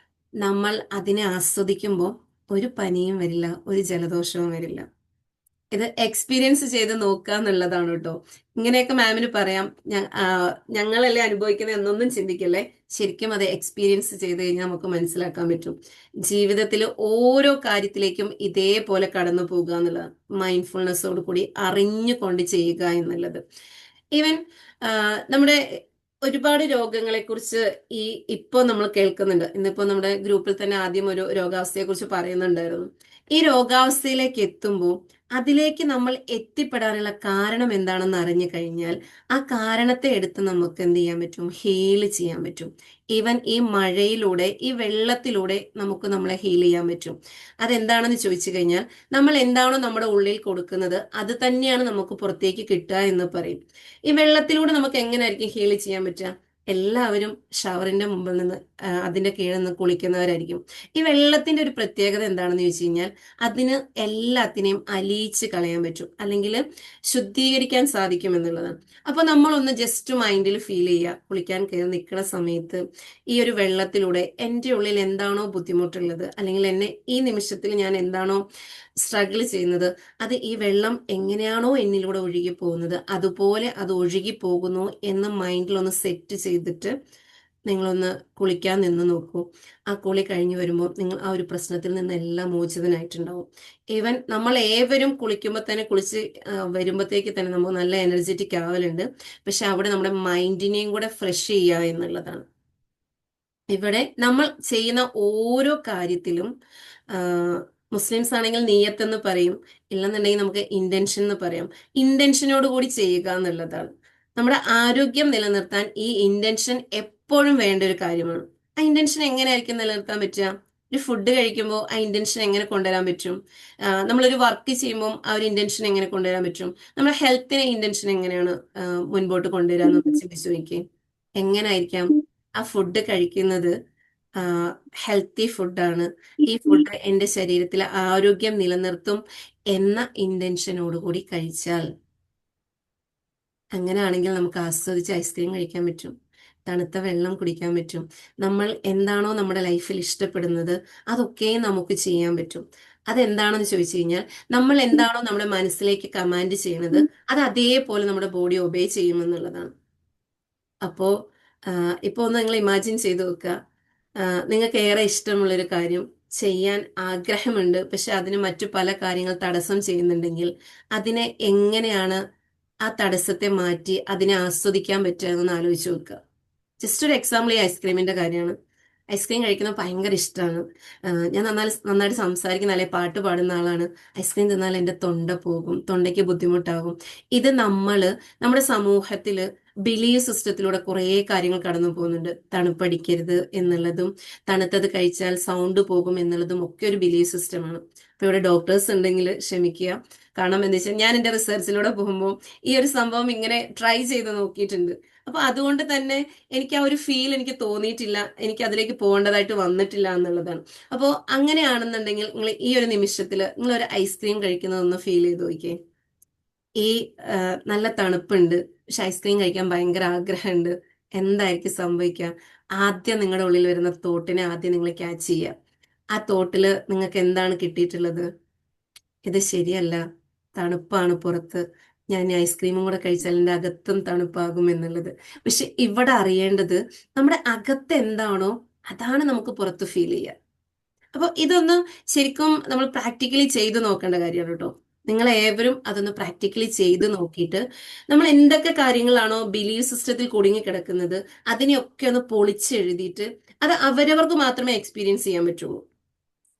നമ്മൾ അതിനെ ആസ്വദിക്കുമ്പോൾ ഒരു പനിയും വരില്ല, ഒരു ജലദോഷവും വരില്ല. ഇത് എക്സ്പീരിയൻസ് ചെയ്ത് നോക്കുക എന്നുള്ളതാണ് കേട്ടോ. ഇങ്ങനെയൊക്കെ മാമിന് പറയാം, ഞങ്ങളല്ലേ അനുഭവിക്കുന്നത് എന്നൊന്നും ചിന്തിക്കല്ലേ. ശരിക്കും അത് എക്സ്പീരിയൻസ് ചെയ്ത് കഴിഞ്ഞാൽ നമുക്ക് മനസ്സിലാക്കാൻ പറ്റും. ജീവിതത്തിൽ ഓരോ കാര്യത്തിലേക്കും ഇതേപോലെ കടന്നു പോകുക എന്നുള്ളത്, മൈൻഡ്ഫുൾനെസ്സോട് കൂടി അറിഞ്ഞുകൊണ്ട് ചെയ്യുക എന്നുള്ളത്. ഈവൻ നമ്മുടെ ഒരുപാട് രോഗങ്ങളെ കുറിച്ച് ഇപ്പോൾ നമ്മൾ കേൾക്കുന്നുണ്ട്. ഇന്നിപ്പോ നമ്മുടെ ഗ്രൂപ്പിൽ തന്നെ ആദ്യം ഒരു രോഗാവസ്ഥയെ കുറിച്ച് പറയുന്നുണ്ടായിരുന്നു. ഈ രോഗാവസ്ഥയിലേക്ക് എത്തുമ്പോൾ അതിലേക്ക് നമ്മൾ എത്തിപ്പെടാനുള്ള കാരണം എന്താണെന്ന് അറിഞ്ഞു കഴിഞ്ഞാൽ ആ കാരണത്തെ എടുത്ത് നമുക്ക് എന്ത് ചെയ്യാൻ പറ്റും? ഹീല് ചെയ്യാൻ പറ്റും. ഈവൻ ഈ മഴയിലൂടെ, ഈ വെള്ളത്തിലൂടെ നമുക്ക് നമ്മളെ ഹീൽ ചെയ്യാൻ പറ്റും. അതെന്താണെന്ന് ചോദിച്ചു കഴിഞ്ഞാൽ നമ്മൾ എന്താണോ നമ്മുടെ ഉള്ളിൽ കൊടുക്കുന്നത് അത് തന്നെയാണ് നമുക്ക് പുറത്തേക്ക് കിട്ടുക എന്ന് പറയും. ഈ വെള്ളത്തിലൂടെ നമുക്ക് എങ്ങനെയായിരിക്കും ഹീൽ ചെയ്യാൻ പറ്റുക? എല്ലാവരും ഷവറിന്റെ മുമ്പിൽ നിന്ന് അതിന്റെ കീഴിൽ നിന്ന് കുളിക്കുന്നവരായിരിക്കും. ഈ വെള്ളത്തിന്റെ ഒരു പ്രത്യേകത എന്താണെന്ന് ചോദിച്ചു കഴിഞ്ഞാൽ അതിന് എല്ലാത്തിനെയും അലിയിച്ച് കളയാൻ പറ്റും, അല്ലെങ്കിൽ ശുദ്ധീകരിക്കാൻ സാധിക്കും എന്നുള്ളതാണ്. അപ്പൊ നമ്മളൊന്ന് ജസ്റ്റ് മൈൻഡിൽ ഫീൽ ചെയ്യുക, കുളിക്കാൻ കയറി നിൽക്കുന്ന സമയത്ത് ഈ ഒരു വെള്ളത്തിലൂടെ എൻ്റെ ഉള്ളിൽ എന്താണോ ബുദ്ധിമുട്ടുള്ളത്, അല്ലെങ്കിൽ എന്നെ ഈ നിമിഷത്തിൽ ഞാൻ എന്താണോ സ്ട്രഗിൾ ചെയ്യുന്നത്, അത് ഈ വെള്ളം എങ്ങനെയാണോ എന്നിലൂടെ ഒഴുകി പോകുന്നത് അതുപോലെ അത് ഒഴുകി പോകുന്നു എന്ന് മൈൻഡിലൊന്ന് സെറ്റ് ചെയ്തിട്ട് നിങ്ങളൊന്ന് കുളിക്കാൻ നിന്ന് നോക്കൂ. ആ കുളി കഴിഞ്ഞ് വരുമ്പോൾ നിങ്ങൾ ആ ഒരു പ്രശ്നത്തിൽ നിന്ന് എല്ലാം മോചിതനായിട്ടുണ്ടാവും. ഈവൻ നമ്മൾ ഏവരും കുളിക്കുമ്പോൾ തന്നെ, കുളിച്ച് വരുമ്പോഴത്തേക്ക് തന്നെ നമുക്ക് നല്ല എനർജറ്റിക് ആവലുണ്ട്. പക്ഷെ അവിടെ നമ്മുടെ മൈൻഡിനെയും കൂടെ ഫ്രഷ് ചെയ്യുക എന്നുള്ളതാണ്. ഇവിടെ നമ്മൾ ചെയ്യുന്ന ഓരോ കാര്യത്തിലും മുസ്ലിംസ് ആണെങ്കിൽ നിയ്യത്ത് എന്ന് പറയും, ഇല്ലെന്നുണ്ടെങ്കിൽ നമുക്ക് ഇന്റൻഷൻ എന്ന് പറയാം. ഇന്റൻഷനോട് കൂടി ചെയ്യുക എന്നുള്ളതാണ്. നമ്മുടെ ആരോഗ്യം നിലനിർത്താൻ ഈ ഇന്റൻഷൻ എപ്പോഴും വേണ്ട ഒരു കാര്യമാണ്. ആ ഇന്റൻഷൻ എങ്ങനെയായിരിക്കും നിലനിർത്താൻ പറ്റുക? ഒരു ഫുഡ് കഴിക്കുമ്പോൾ ആ ഇന്റൻഷൻ എങ്ങനെ കൊണ്ടുവരാൻ പറ്റും? നമ്മളൊരു വർക്ക് ചെയ്യുമ്പോൾ ആ ഒരു ഇന്റൻഷൻ എങ്ങനെ കൊണ്ടുവരാൻ പറ്റും? നമ്മുടെ ഹെൽത്തിനെ ഇന്റൻഷൻ എങ്ങനെയാണ് മുൻപോട്ട് കൊണ്ടുവരാന്ന് ചിന്തിച്ചു നോക്കിയേ. എങ്ങനായിരിക്കാം ആ ഫുഡ് കഴിക്കുന്നത്? ഹെൽത്തി ഫുഡാണ്, ഈ ഫുഡ് എൻ്റെ ശരീരത്തിൽ ആരോഗ്യം നിലനിർത്തും എന്ന ഇന്റൻഷനോട് കൂടി കഴിച്ചാൽ, അങ്ങനെയാണെങ്കിൽ നമുക്ക് ആസ്വദിച്ച് ഐസ്ക്രീം കഴിക്കാൻ പറ്റും, തണുത്ത വെള്ളം കുടിക്കാൻ പറ്റും. നമ്മൾ എന്താണോ നമ്മുടെ ലൈഫിൽ ഇഷ്ടപ്പെടുന്നത് അതൊക്കെ നമുക്ക് ചെയ്യാൻ പറ്റും. അതെന്താണെന്ന് ചോദിച്ചു കഴിഞ്ഞാൽ നമ്മൾ എന്താണോ നമ്മുടെ മനസ്സിലേക്ക് കമാൻഡ് ചെയ്യുന്നത് അത് അതേപോലെ നമ്മുടെ ബോഡി ഒബേ ചെയ്യുമെന്നുള്ളതാണ്. അപ്പോ ഇപ്പൊ ഒന്ന് നിങ്ങൾ ഇമാജിൻ ചെയ്ത് നോക്കുക, നിങ്ങൾക്ക് ഏറെ ഇഷ്ടമുള്ളൊരു കാര്യം ചെയ്യാൻ ആഗ്രഹമുണ്ട്, പക്ഷെ അതിന് മറ്റു പല കാര്യങ്ങൾ തടസ്സം ചെയ്യുന്നുണ്ടെങ്കിൽ അതിനെ എങ്ങനെയാണ് ആ തടസ്സത്തെ മാറ്റി അതിനെ ആസ്വദിക്കാൻ പറ്റുക എന്നൊന്ന് ആലോചിച്ച് നോക്കുക. ജസ്റ്റ് ഒരു എക്സാമ്പിൾ ഈ ഐസ്ക്രീമിന്റെ കാര്യമാണ്. ഐസ്ക്രീം കഴിക്കുന്നത് ഭയങ്കര ഇഷ്ടമാണ്. ഞാൻ നന്നായിട്ട് സംസാരിക്കുന്ന അല്ലെ പാട്ട് പാടുന്ന ആളാണ്. ഐസ്ക്രീം തിന്നാൽ എൻ്റെ തൊണ്ട പോകും, തൊണ്ടയ്ക്ക് ബുദ്ധിമുട്ടാകും. ഇത് നമ്മുടെ സമൂഹത്തിൽ ബിലീവ് സിസ്റ്റത്തിലൂടെ കുറേ കാര്യങ്ങൾ കടന്നു പോകുന്നുണ്ട്. തണുപ്പടിക്കരുത് എന്നുള്ളതും തണുത്തത് കഴിച്ചാൽ സൗണ്ട് പോകും എന്നുള്ളതും ഒക്കെ ഒരു ബിലീവ് സിസ്റ്റമാണ്. അപ്പൊ ഇവിടെ ഡോക്ടേഴ്സ് ഉണ്ടെങ്കിൽ ക്ഷമിക്കുക. കാരണം എന്താ വെച്ചാൽ ഞാൻ എൻ്റെ റിസർച്ചിലൂടെ പോകുമ്പോൾ ഈ ഒരു സംഭവം ഇങ്ങനെ ട്രൈ ചെയ്ത് നോക്കിയിട്ടുണ്ട്. അപ്പൊ അതുകൊണ്ട് തന്നെ എനിക്ക് ആ ഒരു ഫീൽ എനിക്ക് തോന്നിയിട്ടില്ല, എനിക്ക് അതിലേക്ക് പോകേണ്ടതായിട്ട് വന്നിട്ടില്ല എന്നുള്ളതാണ്. അപ്പോൾ അങ്ങനെയാണെന്നുണ്ടെങ്കിൽ നിങ്ങൾ ഈ ഒരു നിമിഷത്തിൽ നിങ്ങൾ ഒരു ഐസ്ക്രീം കഴിക്കുന്നതൊന്ന് ഫീൽ ചെയ്ത് നോക്കിയേ. ഈ നല്ല തണുപ്പുണ്ട്, പക്ഷെ ഐസ്ക്രീം കഴിക്കാൻ ഭയങ്കര ആഗ്രഹമുണ്ട്. എന്തായിരിക്കും സംഭവിക്കുക? ആദ്യം നിങ്ങളുടെ ഉള്ളിൽ വരുന്ന തോട്ടിനെ ആദ്യം നിങ്ങൾ ക്യാച്ച് ചെയ്യുക. ആ തോട്ടില് നിങ്ങൾക്ക് എന്താണ് കിട്ടിയിട്ടുള്ളത്? ഇത് ശരിയല്ല, തണുപ്പാണ് പുറത്ത്, ഞാൻ ഐസ്ക്രീമും കൂടെ കഴിച്ചാൽ എൻ്റെ അകത്തും തണുപ്പാകും എന്നുള്ളത്. പക്ഷെ ഇവിടെ അറിയേണ്ടത് നമ്മുടെ അകത്ത് എന്താണോ അതാണ് നമുക്ക് പുറത്ത് ഫീൽ ചെയ്യുക. അപ്പൊ ഇതൊന്ന് ശരിക്കും നമ്മൾ പ്രാക്ടിക്കലി ചെയ്ത് നോക്കേണ്ട കാര്യമാണ് കേട്ടോ. നിങ്ങൾ ഏവരും അതൊന്ന് പ്രാക്ടിക്കലി ചെയ്ത് നോക്കിയിട്ട് നമ്മൾ എന്തൊക്കെ കാര്യങ്ങളാണോ ബിലീവ് സിസ്റ്റത്തിൽ കുടുങ്ങി കിടക്കുന്നത് അതിനെയൊക്കെ ഒന്ന് പൊളിച്ചെഴുതിയിട്ട് അത് അവരവർക്ക് മാത്രമേ എക്സ്പീരിയൻസ് ചെയ്യാൻ പറ്റുള്ളൂ.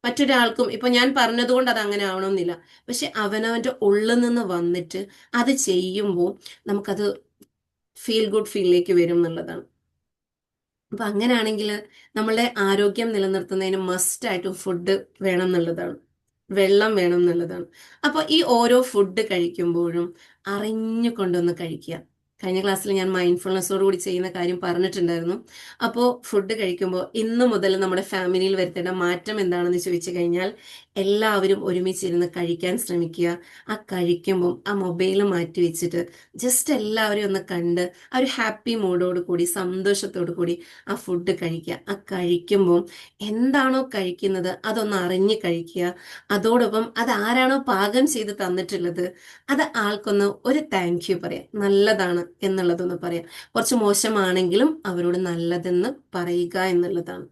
മറ്റൊരാൾക്കും ഇപ്പൊ ഞാൻ പറഞ്ഞതുകൊണ്ട് അത് അങ്ങനെ ആവണമെന്നില്ല. പക്ഷെ അവനവന്റെ ഉള്ളിൽ നിന്ന് വന്നിട്ട് അത് ചെയ്യുമ്പോൾ നമുക്കത് ഫീൽ ഗുഡ് ഫീലിലേക്ക് വരും എന്നുള്ളതാണ്. അപ്പൊ അങ്ങനെയാണെങ്കിൽ നമ്മളുടെ ആരോഗ്യം നിലനിർത്തുന്നതിന് മസ്റ്റ് ആയിട്ട് ഫുഡ് വേണം എന്നുള്ളതാണ്, വെള്ളം വേണം എന്നുള്ളതാണ്. അപ്പൊ ഈ ഓരോ ഫുഡ് കഴിക്കുമ്പോഴും അറിഞ്ഞുകൊണ്ടൊന്ന് കഴിക്കുക. കഴിഞ്ഞ ക്ലാസ്സിൽ ഞാൻ മൈൻഡ്ഫുൾനെസ്സോട് കൂടി ചെയ്യുന്ന കാര്യം പറഞ്ഞിട്ടുണ്ടായിരുന്നു. അപ്പോൾ ഫുഡ് കഴിക്കുമ്പോൾ ഇന്ന് മുതൽ നമ്മുടെ ഫാമിലിയിൽ വരുത്തേണ്ട മാറ്റം എന്താണെന്ന് ചോദിച്ചു കഴിഞ്ഞാൽ എല്ലാവരും ഒരുമിച്ചിരുന്ന് കഴിക്കാൻ ശ്രമിക്കുക. ആ കഴിക്കുമ്പോൾ ആ മൊബൈൽ മാറ്റി വെച്ചിട്ട് ജസ്റ്റ് എല്ലാവരും ഒന്ന് കണ്ട് ആ ഒരു ഹാപ്പി മൂഡോട് കൂടി സന്തോഷത്തോടു കൂടി ആ ഫുഡ് കഴിക്കുക. ആ കഴിക്കുമ്പോൾ എന്താണോ കഴിക്കുന്നത് അതൊന്ന് അറിഞ്ഞ് കഴിക്കുക. അതോടൊപ്പം അത് ആരാണോ പാകം ചെയ്ത് തന്നിട്ടുള്ളത് അത് ആൾക്കൊന്ന് ഒരു താങ്ക് യു പറയാം, നല്ലതാണ് എന്നുള്ളതൊന്ന് പറയാം. കുറച്ച് മോശമാണെങ്കിലും അവരോട് നല്ലതെന്ന് പറയുക എന്നുള്ളതാണ്.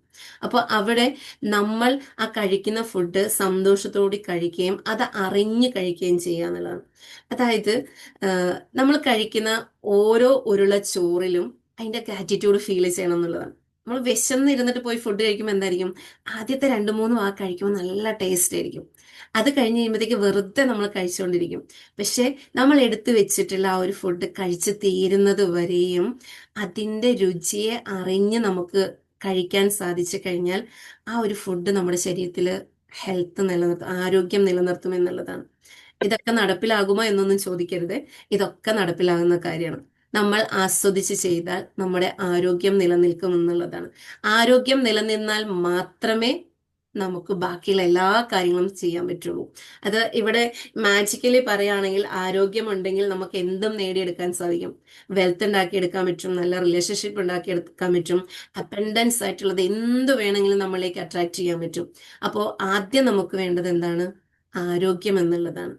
അപ്പോൾ അവിടെ നമ്മൾ ആ കഴിക്കുന്ന ഫുഡ് സന്തോഷത്തോടെ കഴിക്കുകയും അത് അറിഞ്ഞ് കഴിക്കുകയും ചെയ്യുക എന്നുള്ളതാണ്. അതായത് നമ്മൾ കഴിക്കുന്ന ഓരോ ഉരുള ചോറിലും അതിൻ്റെ ഗ്രാറ്റിറ്റ്യൂഡ് ഫീൽ ചെയ്യണം എന്നുള്ളതാണ്. നമ്മൾ വിശന്നിരുന്നിട്ട് പോയി ഫുഡ് കഴിക്കുമ്പോൾ എന്തായിരിക്കും, ആദ്യത്തെ 2-3 വാ കഴിക്കുമ്പോൾ നല്ല ടേസ്റ്റ് ആയിരിക്കും. അത് കഴിഞ്ഞ് കഴിയുമ്പോഴത്തേക്ക് വെറുതെ നമ്മൾ കഴിച്ചുകൊണ്ടിരിക്കും. പക്ഷെ നമ്മൾ എടുത്തു വെച്ചിട്ടുള്ള ആ ഒരു ഫുഡ് കഴിച്ച് തീരുന്നത് വരെയും അതിൻ്റെ രുചിയെ അറിഞ്ഞ് നമുക്ക് കഴിക്കാൻ സാധിച്ചു കഴിഞ്ഞാൽ ആ ഒരു ഫുഡ് നമ്മുടെ ശരീരത്തിൽ ഹെൽത്ത് നിലനിർത്തും, ആരോഗ്യം നിലനിർത്തും എന്നുള്ളതാണ്. ഇതൊക്കെ നടപ്പിലാകുമോ എന്നൊന്നും ചോദിക്കരുത്. ഇതൊക്കെ നടപ്പിലാകുന്ന കാര്യമാണ്. നമ്മൾ ആസ്വദിച്ച് ചെയ്താൽ നമ്മുടെ ആരോഗ്യം നിലനിൽക്കും എന്നുള്ളതാണ്. ആരോഗ്യം നിലനിന്നാൽ മാത്രമേ നമുക്ക് ബാക്കിയുള്ള എല്ലാ കാര്യങ്ങളും ചെയ്യാൻ പറ്റുള്ളൂ. അത് ഇവിടെ മാജിക്കലി പറയുകയാണെങ്കിൽ ആരോഗ്യമുണ്ടെങ്കിൽ നമുക്ക് എന്തും നേടിയെടുക്കാൻ സാധിക്കും. വെൽത്ത് ഉണ്ടാക്കിയെടുക്കാൻ പറ്റും, നല്ല റിലേഷൻഷിപ്പ് ഉണ്ടാക്കിയെടുക്കാൻ പറ്റും, അബൻഡൻസ് ആയിട്ടുള്ളത് എന്ത് വേണമെങ്കിലും നമ്മളിലേക്ക് അട്രാക്ട് ചെയ്യാൻ പറ്റും. അപ്പോൾ ആദ്യം നമുക്ക് വേണ്ടത് എന്താണ്? ആരോഗ്യം എന്നുള്ളതാണ്.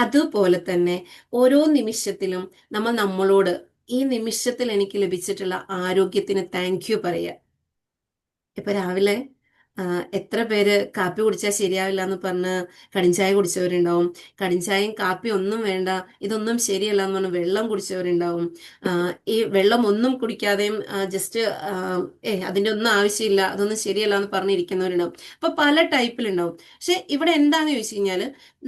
അതുപോലെ തന്നെ ഓരോ നിമിഷത്തിലും നമ്മൾ നമ്മളോട് ഈ നിമിഷത്തിൽ എനിക്ക് ലഭിച്ചിട്ടുള്ള ആരോഗ്യത്തിന് താങ്ക് യു പറയുക. ഇപ്പൊ രാവിലെ എത്ര പേര് കാപ്പി കുടിച്ചാൽ ശരിയാവില്ല എന്ന് പറഞ്ഞ് കടിഞ്ചായ കുടിച്ചവരുണ്ടാവും. കടിഞ്ചായയും കാപ്പി ഒന്നും വേണ്ട, ഇതൊന്നും ശരിയല്ല എന്ന് പറഞ്ഞ് വെള്ളം കുടിച്ചവരുണ്ടാവും. ഈ വെള്ളം ഒന്നും കുടിക്കാതെയും ജസ്റ്റ് അതിൻ്റെ ഒന്നും ആവശ്യമില്ല, അതൊന്നും ശരിയല്ല എന്ന് പറഞ്ഞിരിക്കുന്നവരുണ്ടാവും. അപ്പൊ പല ടൈപ്പിലുണ്ടാവും. പക്ഷെ ഇവിടെ എന്താണെന്ന് ചോദിച്ചു കഴിഞ്ഞാൽ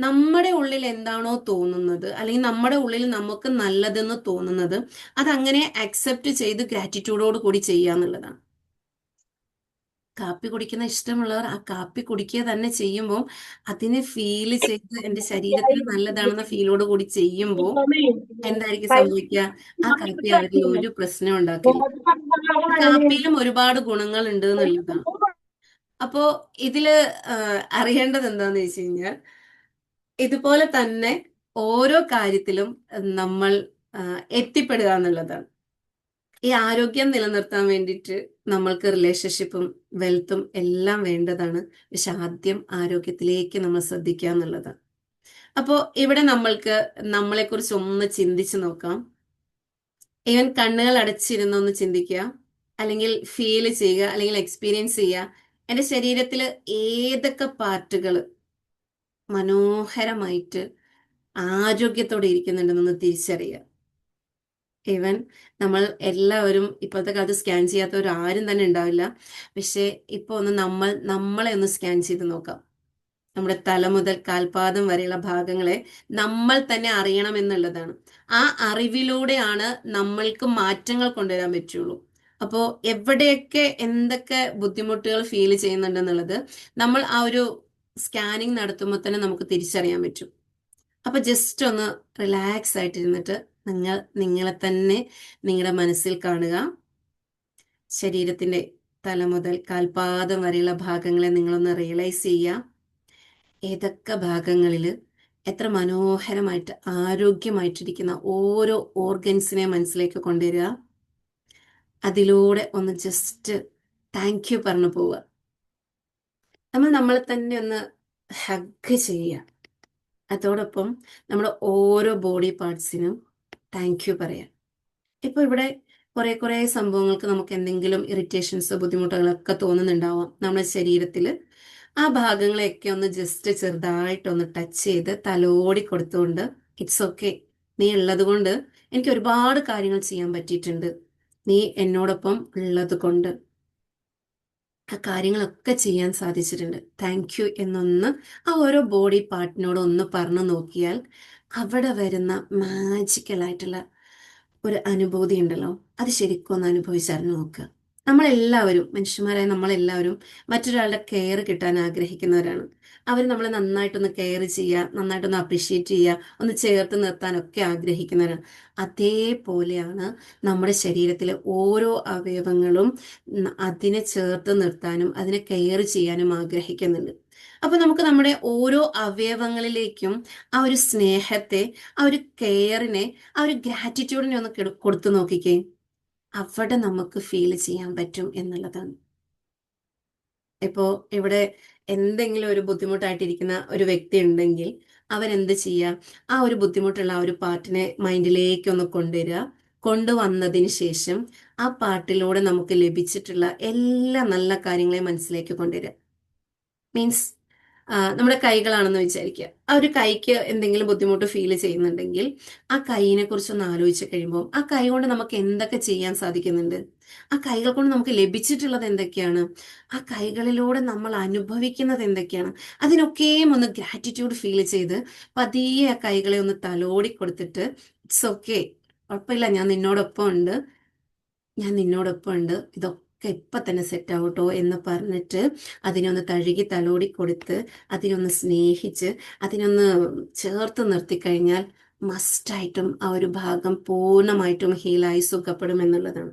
നമ്മുടെ ഉള്ളിൽ എന്താണോ തോന്നുന്നത്, അല്ലെങ്കിൽ നമ്മുടെ ഉള്ളിൽ നമുക്ക് നല്ലതെന്ന് തോന്നുന്നത് അതങ്ങനെ അക്സെപ്റ്റ് ചെയ്ത് ഗ്രാറ്റിറ്റ്യൂഡോട് കൂടി ചെയ്യുക എന്നുള്ളതാണ്. കാപ്പി കുടിക്കുന്ന ഇഷ്ടമുള്ളവർ ആ കാപ്പി കുടിക്കുക തന്നെ ചെയ്യുമ്പോൾ അതിനെ ഫീൽ ചെയ്ത് എൻ്റെ ശരീരത്തിന് നല്ലതാണെന്ന ഫീലോട് കൂടി ചെയ്യുമ്പോൾ എന്തായിരിക്കും സംഭവിക്കുക? ആ കാപ്പി അവരിൽ ഒരു പ്രശ്നം ഉണ്ടാക്കില്ല. കാപ്പിയിലും ഒരുപാട് ഗുണങ്ങൾ ഉണ്ട് എന്നുള്ളതാണ്. അപ്പോ ഇതില് അറിയേണ്ടത് എന്താന്ന് വെച്ച് കഴിഞ്ഞാൽ ഇതുപോലെ തന്നെ ഓരോ കാര്യത്തിലും നമ്മൾ എത്തിപ്പെടുക എന്നുള്ളതാണ്. ഈ ആരോഗ്യം നിലനിർത്താൻ വേണ്ടിയിട്ട് നമ്മൾക്ക് റിലേഷൻഷിപ്പും വെൽത്തും എല്ലാം വേണ്ടതാണ്. പക്ഷെ ആദ്യം ആരോഗ്യത്തിലേക്ക് നമ്മൾ ശ്രദ്ധിക്കുക എന്നുള്ളതാണ്. അപ്പോൾ ഇവിടെ നമ്മൾക്ക് നമ്മളെക്കുറിച്ച് ഒന്ന് ചിന്തിച്ചു നോക്കാം. ഈവൻ കണ്ണുകൾ അടച്ചിരുന്നൊന്ന് ചിന്തിക്കുക, അല്ലെങ്കിൽ ഫീൽ ചെയ്യുക, അല്ലെങ്കിൽ എക്സ്പീരിയൻസ് ചെയ്യുക. എൻ്റെ ശരീരത്തിൽ ഏതൊക്കെ പാർട്ടുകൾ മനോഹരമായിട്ട് ആരോഗ്യത്തോടെ ഇരിക്കുന്നുണ്ടെന്നൊന്ന് തിരിച്ചറിയുക. ഈവൻ നമ്മൾ എല്ലാവരും ഇപ്പോഴത്തെ കാലത്ത് സ്കാൻ ചെയ്യാത്തവർ ആരും തന്നെ ഉണ്ടാവില്ല. പക്ഷെ ഇപ്പോൾ ഒന്ന് നമ്മളെ ഒന്ന് സ്കാൻ ചെയ്ത് നോക്കാം. നമ്മുടെ തല മുതൽ കാൽപാദം വരെയുള്ള ഭാഗങ്ങളെ നമ്മൾ തന്നെ അറിയണം എന്നുള്ളതാണ്. ആ അറിവിലൂടെയാണ് നമ്മൾക്ക് മാറ്റങ്ങൾ കൊണ്ടുവരാൻ പറ്റുള്ളൂ. അപ്പോൾ എവിടെയൊക്കെ എന്തൊക്കെ ബുദ്ധിമുട്ടുകൾ ഫീൽ ചെയ്യുന്നുണ്ടെന്നുള്ളത് നമ്മൾ ആ ഒരു സ്കാനിങ് നടത്തുമ്പോൾ തന്നെ നമുക്ക് തിരിച്ചറിയാൻ പറ്റും. അപ്പൊ ജസ്റ്റ് ഒന്ന് റിലാക്സ് ആയിട്ടിരുന്നിട്ട് നിങ്ങളെ തന്നെ നിങ്ങളുടെ മനസ്സിൽ കാണുക. ശരീരത്തിന്റെ തല മുതൽ കാൽപാദം വരെയുള്ള ഭാഗങ്ങളെ നിങ്ങളൊന്ന് റിയലൈസ് ചെയ്യുക. ഏതൊക്കെ ഭാഗങ്ങളിൽ എത്ര മനോഹരമായിട്ട് ആരോഗ്യമായിട്ടിരിക്കുന്ന ഓരോ ഓർഗൻസിനെ മനസ്സിലേക്ക് കൊണ്ടുവരിക. അതിലൂടെ ഒന്ന് ജസ്റ്റ് താങ്ക് യു പറഞ്ഞു പോവുക. നമ്മളെ തന്നെ ഒന്ന് ഹഗ് ചെയ്യുക. അതോടൊപ്പം നമ്മുടെ ഓരോ ബോഡി പാർട്സിനും താങ്ക് യു പറയാം. ഇപ്പോൾ ഇവിടെ കുറേ സംഭവങ്ങൾക്ക് നമുക്ക് എന്തെങ്കിലും ഇറിറ്റേഷൻസോ ബുദ്ധിമുട്ടുകളൊക്കെ തോന്നുന്നുണ്ടാവാം നമ്മുടെ ശരീരത്തിൽ. ആ ഭാഗങ്ങളെയൊക്കെ ഒന്ന് ജസ്റ്റ് ചെറുതായിട്ടൊന്ന് ടച്ച് ചെയ്ത് തലോടി കൊടുത്തുകൊണ്ട് ഇറ്റ്സ് ഓക്കെ, നീ ഉള്ളത് കൊണ്ട് എനിക്ക് ഒരുപാട് കാര്യങ്ങൾ ചെയ്യാൻ പറ്റിയിട്ടുണ്ട്, നീ എന്നോടൊപ്പം ഉള്ളത് കൊണ്ട് ആ കാര്യങ്ങളൊക്കെ ചെയ്യാൻ സാധിച്ചിട്ടുണ്ട്, താങ്ക് യു എന്നൊന്ന് ആ ഓരോ ബോഡി പാർട്ടിനോട് ഒന്ന് പറഞ്ഞു നോക്കിയാൽ അവിടെ വരുന്ന മാജിക്കലായിട്ടുള്ള ഒരു അനുഭൂതി ഉണ്ടല്ലോ, അത് ശരിക്കും ഒന്ന് അനുഭവിച്ചറിഞ്ഞു നോക്കുക. നമ്മളെല്ലാവരും മനുഷ്യന്മാരായ നമ്മളെല്ലാവരും മറ്റൊരാളുടെ കെയർ കിട്ടാൻ ആഗ്രഹിക്കുന്നവരാണ്. അവർ നമ്മളെ നന്നായിട്ടൊന്ന് കെയർ ചെയ്യുക, നന്നായിട്ടൊന്ന് അപ്രിഷ്യേറ്റ് ചെയ്യുക, ഒന്ന് ചേർത്ത് നിർത്താനൊക്കെ ആഗ്രഹിക്കുന്നവരാണ്. അതേപോലെയാണ് നമ്മുടെ ശരീരത്തിലെ ഓരോ അവയവങ്ങളും അതിനെ ചേർത്ത് നിർത്താനും അതിനെ കെയർ ചെയ്യാനും ആഗ്രഹിക്കുന്നുണ്ട്. അപ്പൊ നമുക്ക് നമ്മുടെ ഓരോ അവയവങ്ങളിലേക്കും ആ ഒരു സ്നേഹത്തെ, ആ ഒരു കെയറിനെ, ആ ഒരു ഗ്രാറ്റിറ്റ്യൂഡിനെ ഒന്ന് കൊടുത്തു നോക്കിക്കേ. അവിടെ നമുക്ക് ഫീൽ ചെയ്യാൻ പറ്റും എന്നുള്ളതാണ്. ഇപ്പോ ഇവിടെ എന്തെങ്കിലും ഒരു ബുദ്ധിമുട്ടായിട്ടിരിക്കുന്ന ഒരു വ്യക്തി ഉണ്ടെങ്കിൽ അവരെന്ത് ചെയ്യുക, ആ ഒരു ബുദ്ധിമുട്ടുള്ള ആ ഒരു പാട്ടിനെ മൈൻഡിലേക്ക് ഒന്ന് കൊണ്ടുവരിക. കൊണ്ടുവന്നതിന് ശേഷം ആ പാട്ടിലൂടെ നമുക്ക് ലഭിച്ചിട്ടുള്ള എല്ലാ നല്ല കാര്യങ്ങളെയും മനസ്സിലേക്ക് കൊണ്ടുവരിക. മീൻസ് നമ്മുടെ കൈകളാണെന്ന് വിചാരിക്കുക. ആ ഒരു കൈക്ക് എന്തെങ്കിലും ബുദ്ധിമുട്ട് ഫീൽ ചെയ്യുന്നുണ്ടെങ്കിൽ ആ കൈയിനെ കുറിച്ചൊന്ന് ആലോചിച്ച് കഴിയുമ്പോൾ ആ കൈ കൊണ്ട് നമുക്ക് എന്തൊക്കെ ചെയ്യാൻ സാധിക്കുന്നുണ്ട്, ആ കൈകൾ കൊണ്ട് നമുക്ക് ലഭിച്ചിട്ടുള്ളത് എന്തൊക്കെയാണ്, ആ കൈകളിലൂടെ നമ്മൾ അനുഭവിക്കുന്നത് എന്തൊക്കെയാണ്, അതിനൊക്കെയും ഒന്ന് ഗ്രാറ്റിറ്റ്യൂഡ് ഫീൽ ചെയ്ത് പതിയെ ആ കൈകളെ ഒന്ന് തലോടി കൊടുത്തിട്ട് ഇറ്റ്സ് ഓക്കെ, കുഴപ്പമില്ല, ഞാൻ നിന്നോടൊപ്പം ഉണ്ട്, ഇതൊക്കെ ഇപ്പൊ തന്നെ സെറ്റ് ആവട്ടോ എന്ന് പറഞ്ഞിട്ട് അതിനൊന്ന് തഴുകി തലോടി കൊടുത്ത് അതിനൊന്ന് സ്നേഹിച്ച് അതിനൊന്ന് ചേർത്ത് നിർത്തിക്കഴിഞ്ഞാൽ മസ്റ്റായിട്ടും ആ ഒരു ഭാഗം പൂർണ്ണമായിട്ടും ഹീലായി സുഖപ്പെടും എന്നുള്ളതാണ്.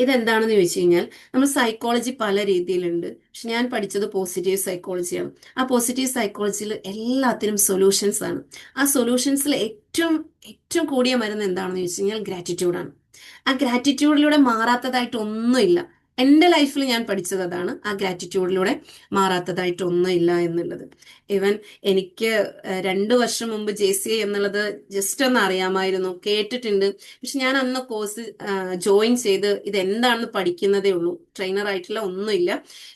ഇതെന്താണെന്ന് ചോദിച്ചു കഴിഞ്ഞാൽ, നമ്മൾ സൈക്കോളജി പല രീതിയിലുണ്ട്. പക്ഷെ ഞാൻ പഠിച്ചത് പോസിറ്റീവ് സൈക്കോളജിയാണ്. ആ പോസിറ്റീവ് സൈക്കോളജിയിൽ എല്ലാത്തിനും സൊല്യൂഷൻസ് ആണ്. ആ സൊല്യൂഷൻസിൽ ഏറ്റവും ഏറ്റവും കൂടിയ മരുന്ന് എന്താണെന്ന് ചോദിച്ചു കഴിഞ്ഞാൽ ഗ്രാറ്റിറ്റ്യൂഡാണ്. ആ ഗ്രാറ്റിറ്റ്യൂഡിലൂടെ മാറാത്തതായിട്ട് ഒന്നുമില്ല. എൻ്റെ ലൈഫിൽ ഞാൻ പഠിച്ചത് അതാണ്, ആ ഗ്രാറ്റിറ്റ്യൂഡിലൂടെ മാറാത്തതായിട്ട് ഒന്നുമില്ല എന്നുള്ളത്. ഈവൻ എനിക്ക് 2 വർഷം മുമ്പ് JCA എന്നുള്ളത് ജസ്റ്റ് ഒന്ന് അറിയാമായിരുന്നു, കേട്ടിട്ടുണ്ട്. പക്ഷെ ഞാൻ അന്ന് കോഴ്സ് ജോയിൻ ചെയ്ത് ഇതെന്താണെന്ന് പഠിക്കുന്നതേ ഉള്ളൂ. ട്രെയിനർ ആയിട്ടില്ല, ഒന്നുമില്ല,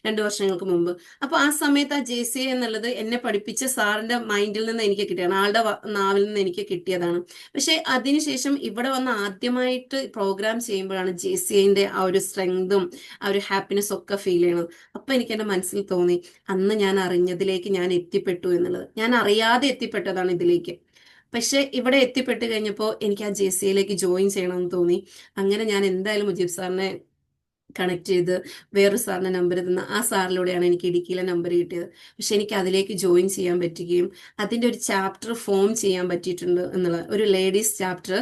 2 വർഷങ്ങൾക്ക് മുമ്പ്. അപ്പൊ ആ സമയത്ത് ആ JCA എന്നുള്ളത് എന്നെ പഠിപ്പിച്ച സാറിന്റെ മൈൻഡിൽ നിന്ന് എനിക്ക് കിട്ടിയതാണ്, ആളുടെ നാവിൽ നിന്ന് എനിക്ക് കിട്ടിയതാണ്. പക്ഷെ അതിനുശേഷം ഇവിടെ വന്ന് ആദ്യമായിട്ട് പ്രോഗ്രാം ചെയ്യുമ്പോഴാണ് JCAന്റെ ആ ഒരു സ്ട്രെങ്തും ആ ഒരു ഹാപ്പിനെസ് ഒക്കെ ഫീൽ ചെയ്യണത്. അപ്പൊ എനിക്ക് എന്റെ മനസ്സിൽ തോന്നി, അന്ന് ഞാൻ അറിഞ്ഞതിലേക്ക് ഞാൻ എത്തിപ്പെട്ടു എന്നുള്ളത്. ഞാൻ അറിയാതെ എത്തിപ്പെട്ടതാണ് ഇതിലേക്ക്. പക്ഷെ ഇവിടെ എത്തിപ്പെട്ട് കഴിഞ്ഞപ്പോൾ എനിക്ക് ആ JCAയിലേക്ക് ജോയിൻ ചെയ്യണമെന്ന് തോന്നി. അങ്ങനെ ഞാൻ എന്തായാലും മുജീബ് സാറിനെ കണക്ട് ചെയ്ത് വേറൊരു സാറിന്റെ നമ്പർ തന്ന ആ സാറിലൂടെയാണ് എനിക്ക് ഇടുക്കിയിലെ നമ്പർ കിട്ടിയത്. പക്ഷെ എനിക്ക് അതിലേക്ക് ജോയിൻ ചെയ്യാൻ പറ്റുകയും അതിൻ്റെ ഒരു ചാപ്റ്റർ ഫോം ചെയ്യാൻ പറ്റിയിട്ടുണ്ട് എന്നുള്ള ഒരു ലേഡീസ് ചാപ്റ്റർ.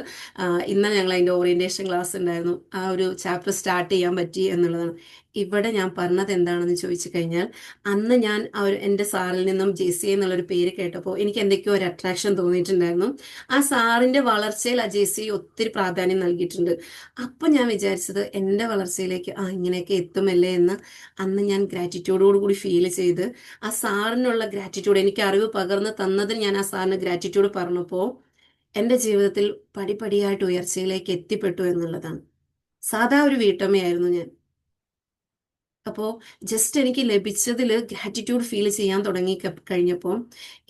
ഇന്നലെ ഞങ്ങൾ അതിൻ്റെ ഓറിയന്റേഷൻ ക്ലാസ് ഉണ്ടായിരുന്നു, ആ ഒരു ചാപ്റ്റർ സ്റ്റാർട്ട് ചെയ്യാൻ പറ്റി എന്നുള്ളതാണ്. ഇവിടെ ഞാൻ പറഞ്ഞത് എന്താണെന്ന് ചോദിച്ചു കഴിഞ്ഞാൽ, അന്ന് ഞാൻ എൻ്റെ സാറിൽ നിന്നും JCA എന്നുള്ളൊരു പേര് കേട്ടപ്പോൾ എനിക്ക് എന്തൊക്കെയോ ഒരു അട്രാക്ഷൻ തോന്നിയിട്ടുണ്ടായിരുന്നു. ആ സാറിന്റെ വളർച്ചയിൽ ആ JCA ഒത്തിരി പ്രാധാന്യം നൽകിയിട്ടുണ്ട്. അപ്പൊ ഞാൻ വിചാരിച്ചത് എൻ്റെ വളർച്ചയിലേക്ക് ഇങ്ങനെയൊക്കെ എത്തുമല്ലേ എന്ന് അന്ന് ഞാൻ ഗ്രാറ്റിറ്റ്യൂഡോടുകൂടി ഫീൽ ചെയ്ത് ആ സാറിനുള്ള ഗ്രാറ്റിറ്റ്യൂഡ്, എനിക്ക് അറിവ് പകർന്ന് തന്നതിന് ഞാൻ ആ സാറിന് ഗ്രാറ്റിറ്റ്യൂഡ് പറഞ്ഞപ്പോൾ എൻ്റെ ജീവിതത്തിൽ പടിപടിയായിട്ട് ഉയർച്ചയിലേക്ക് എത്തിപ്പെട്ടു എന്നുള്ളതാണ്. സാധാ ഒരു വീട്ടമ്മയായിരുന്നു ഞാൻ. അപ്പോൾ ജസ്റ്റ് എനിക്ക് ലഭിച്ചതിൽ ഗ്രാറ്റിറ്റ്യൂഡ് ഫീൽ ചെയ്യാൻ തുടങ്ങി കഴിഞ്ഞപ്പോൾ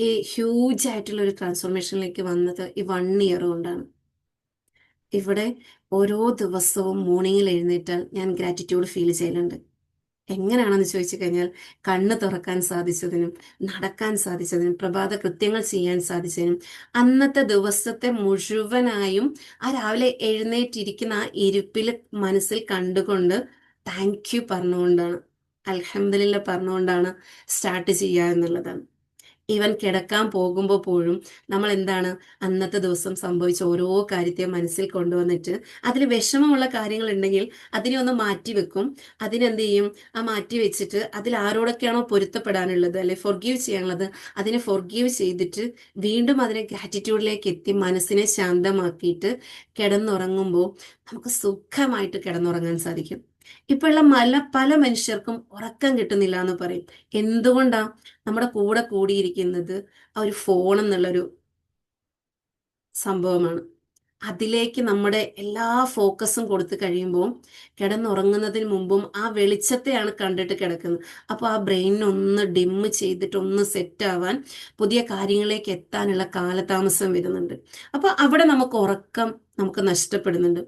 ഈ ഹ്യൂജ് ആയിട്ടുള്ള ഒരു ട്രാൻസ്ഫോർമേഷനിലേക്ക് വന്നത് ഈ 1 ഇയർ കൊണ്ടാണ്. ഇവിടെ ഓരോ ദിവസവും മോർണിംഗിൽ എഴുന്നേറ്റാൽ ഞാൻ ഗ്രാറ്റിറ്റ്യൂഡ് ഫീൽ ചെയ്യലുണ്ട്. എങ്ങനെയാണെന്ന് ചോദിച്ചു കഴിഞ്ഞാൽ, കണ്ണ് തുറക്കാൻ സാധിച്ചതിനും നടക്കാൻ സാധിച്ചതിനും പ്രഭാത കൃത്യങ്ങൾ ചെയ്യാൻ സാധിച്ചതിനും അന്നത്തെ ദിവസത്തെ മുഴുവനായും ആ രാവിലെ എഴുന്നേറ്റിരിക്കുന്ന ആ ഇരിപ്പിൽ മനസ്സിൽ കണ്ടുകൊണ്ട് താങ്ക് യു പറഞ്ഞുകൊണ്ടാണ്, അൽഹംദുലില്ലാ പറഞ്ഞുകൊണ്ടാണ് സ്റ്റാർട്ട് ചെയ്യുക എന്നുള്ളതാണ്. ഈവൻ കിടക്കാൻ പോകുമ്പോൾ പോലും നമ്മൾ എന്താണ് അന്നത്തെ ദിവസം സംഭവിച്ച ഓരോ കാര്യത്തെയും മനസ്സിൽ കൊണ്ടുവന്നിട്ട് അതിൽ വിഷമമുള്ള കാര്യങ്ങൾ ഉണ്ടെങ്കിൽ അതിനെ ഒന്ന് മാറ്റി വെക്കും. അതിനെന്ത് ചെയ്യും, ആ മാറ്റി വെച്ചിട്ട് അതിൽ ആരോടൊക്കെയാണോ പൊരുത്തപ്പെടാനുള്ളത് അല്ലെ ഫോർഗീവ് ചെയ്യാനുള്ളത് അതിനെ ഫോർഗീവ് ചെയ്തിട്ട് വീണ്ടും അതിനെ ഗ്രാറ്റിറ്റ്യൂഡിലേക്ക് എത്തി മനസ്സിനെ ശാന്തമാക്കിയിട്ട് കിടന്നുറങ്ങുമ്പോൾ നമുക്ക് സുഖമായിട്ട് കിടന്നുറങ്ങാൻ സാധിക്കും. ഇപ്പോഴുള്ള പല മനുഷ്യർക്കും ഉറക്കം കിട്ടുന്നില്ല എന്ന് പറയും. എന്തുകൊണ്ടാ? നമ്മുടെ കൂടെ കൂടിയിരിക്കുന്നത് ആ ഒരു ഫോൺ എന്നുള്ളൊരു സംഭവമാണ്. അതിലേക്ക് നമ്മുടെ എല്ലാ ഫോക്കസും കൊടുത്തു കഴിയുമ്പോൾ കിടന്നുറങ്ങുന്നതിന് മുമ്പും ആ വെളിച്ചത്തെയാണ് കണ്ടിട്ട് കിടക്കുന്നത്. അപ്പോൾ ആ ബ്രെയിനൊന്ന് ഡിമ്മ് ചെയ്തിട്ട് ഒന്ന് സെറ്റ് ആവാൻ, പുതിയ കാര്യങ്ങളിലേക്ക് എത്താനുള്ള കാലതാമസം വരുന്നുണ്ട്. അപ്പോൾ അവിടെ നമുക്ക് ഉറക്കം നഷ്ടപ്പെടുന്നുണ്ട്.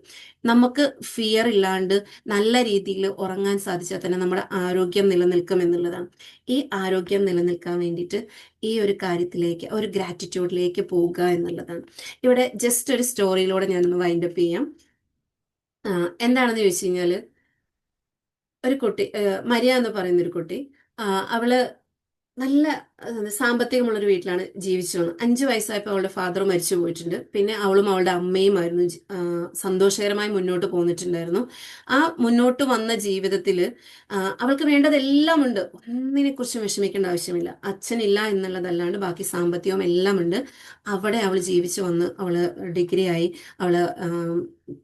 നമുക്ക് ഫിയർ ഇല്ലാണ്ട് നല്ല രീതിയിൽ ഉറങ്ങാൻ സാധിച്ചാൽ തന്നെ നമ്മുടെ ആരോഗ്യം നിലനിൽക്കും എന്നുള്ളതാണ്. ഈ ആരോഗ്യം നിലനിൽക്കാൻ വേണ്ടിയിട്ട് ഈ ഒരു കാര്യത്തിലേക്ക്, ഒരു ഗ്രാറ്റിറ്റ്യൂഡിലേക്ക് പോവുക എന്നുള്ളതാണ്. ഇവിടെ ജസ്റ്റ് ഒരു സ്റ്റോറിയിലൂടെ ഞാനൊന്ന് വൈൻഡപ്പ് ചെയ്യാം. എന്താണെന്ന് ചോദിച്ചു കഴിഞ്ഞാൽ, ഒരു കുട്ടി, മരിയ എന്ന് പറയുന്ന ഒരു കുട്ടി, അവള് നല്ല സാമ്പത്തികമുള്ളൊരു വീട്ടിലാണ് ജീവിച്ചു വന്നത്. 5 വയസ്സായപ്പോൾ അവളുടെ ഫാദർ മരിച്ചു പോയിട്ടുണ്ട്. പിന്നെ അവളും അവളുടെ അമ്മയുമായിരുന്നു സന്തോഷകരമായി മുന്നോട്ട് പോന്നിട്ടുണ്ടായിരുന്നു. ആ മുന്നോട്ട് വന്ന ജീവിതത്തിൽ അവൾക്ക് വേണ്ടതെല്ലാം ഉണ്ട്, ഒന്നിനെ കുറിച്ചും വിഷമിക്കേണ്ട ആവശ്യമില്ല. അച്ഛനില്ല എന്നുള്ളതല്ലാണ്ട് ബാക്കി സാമ്പത്തികവും എല്ലാം ഉണ്ട്. അവിടെ അവൾ ജീവിച്ചു വന്ന് അവള് ഡിഗ്രി ആയി, അവള്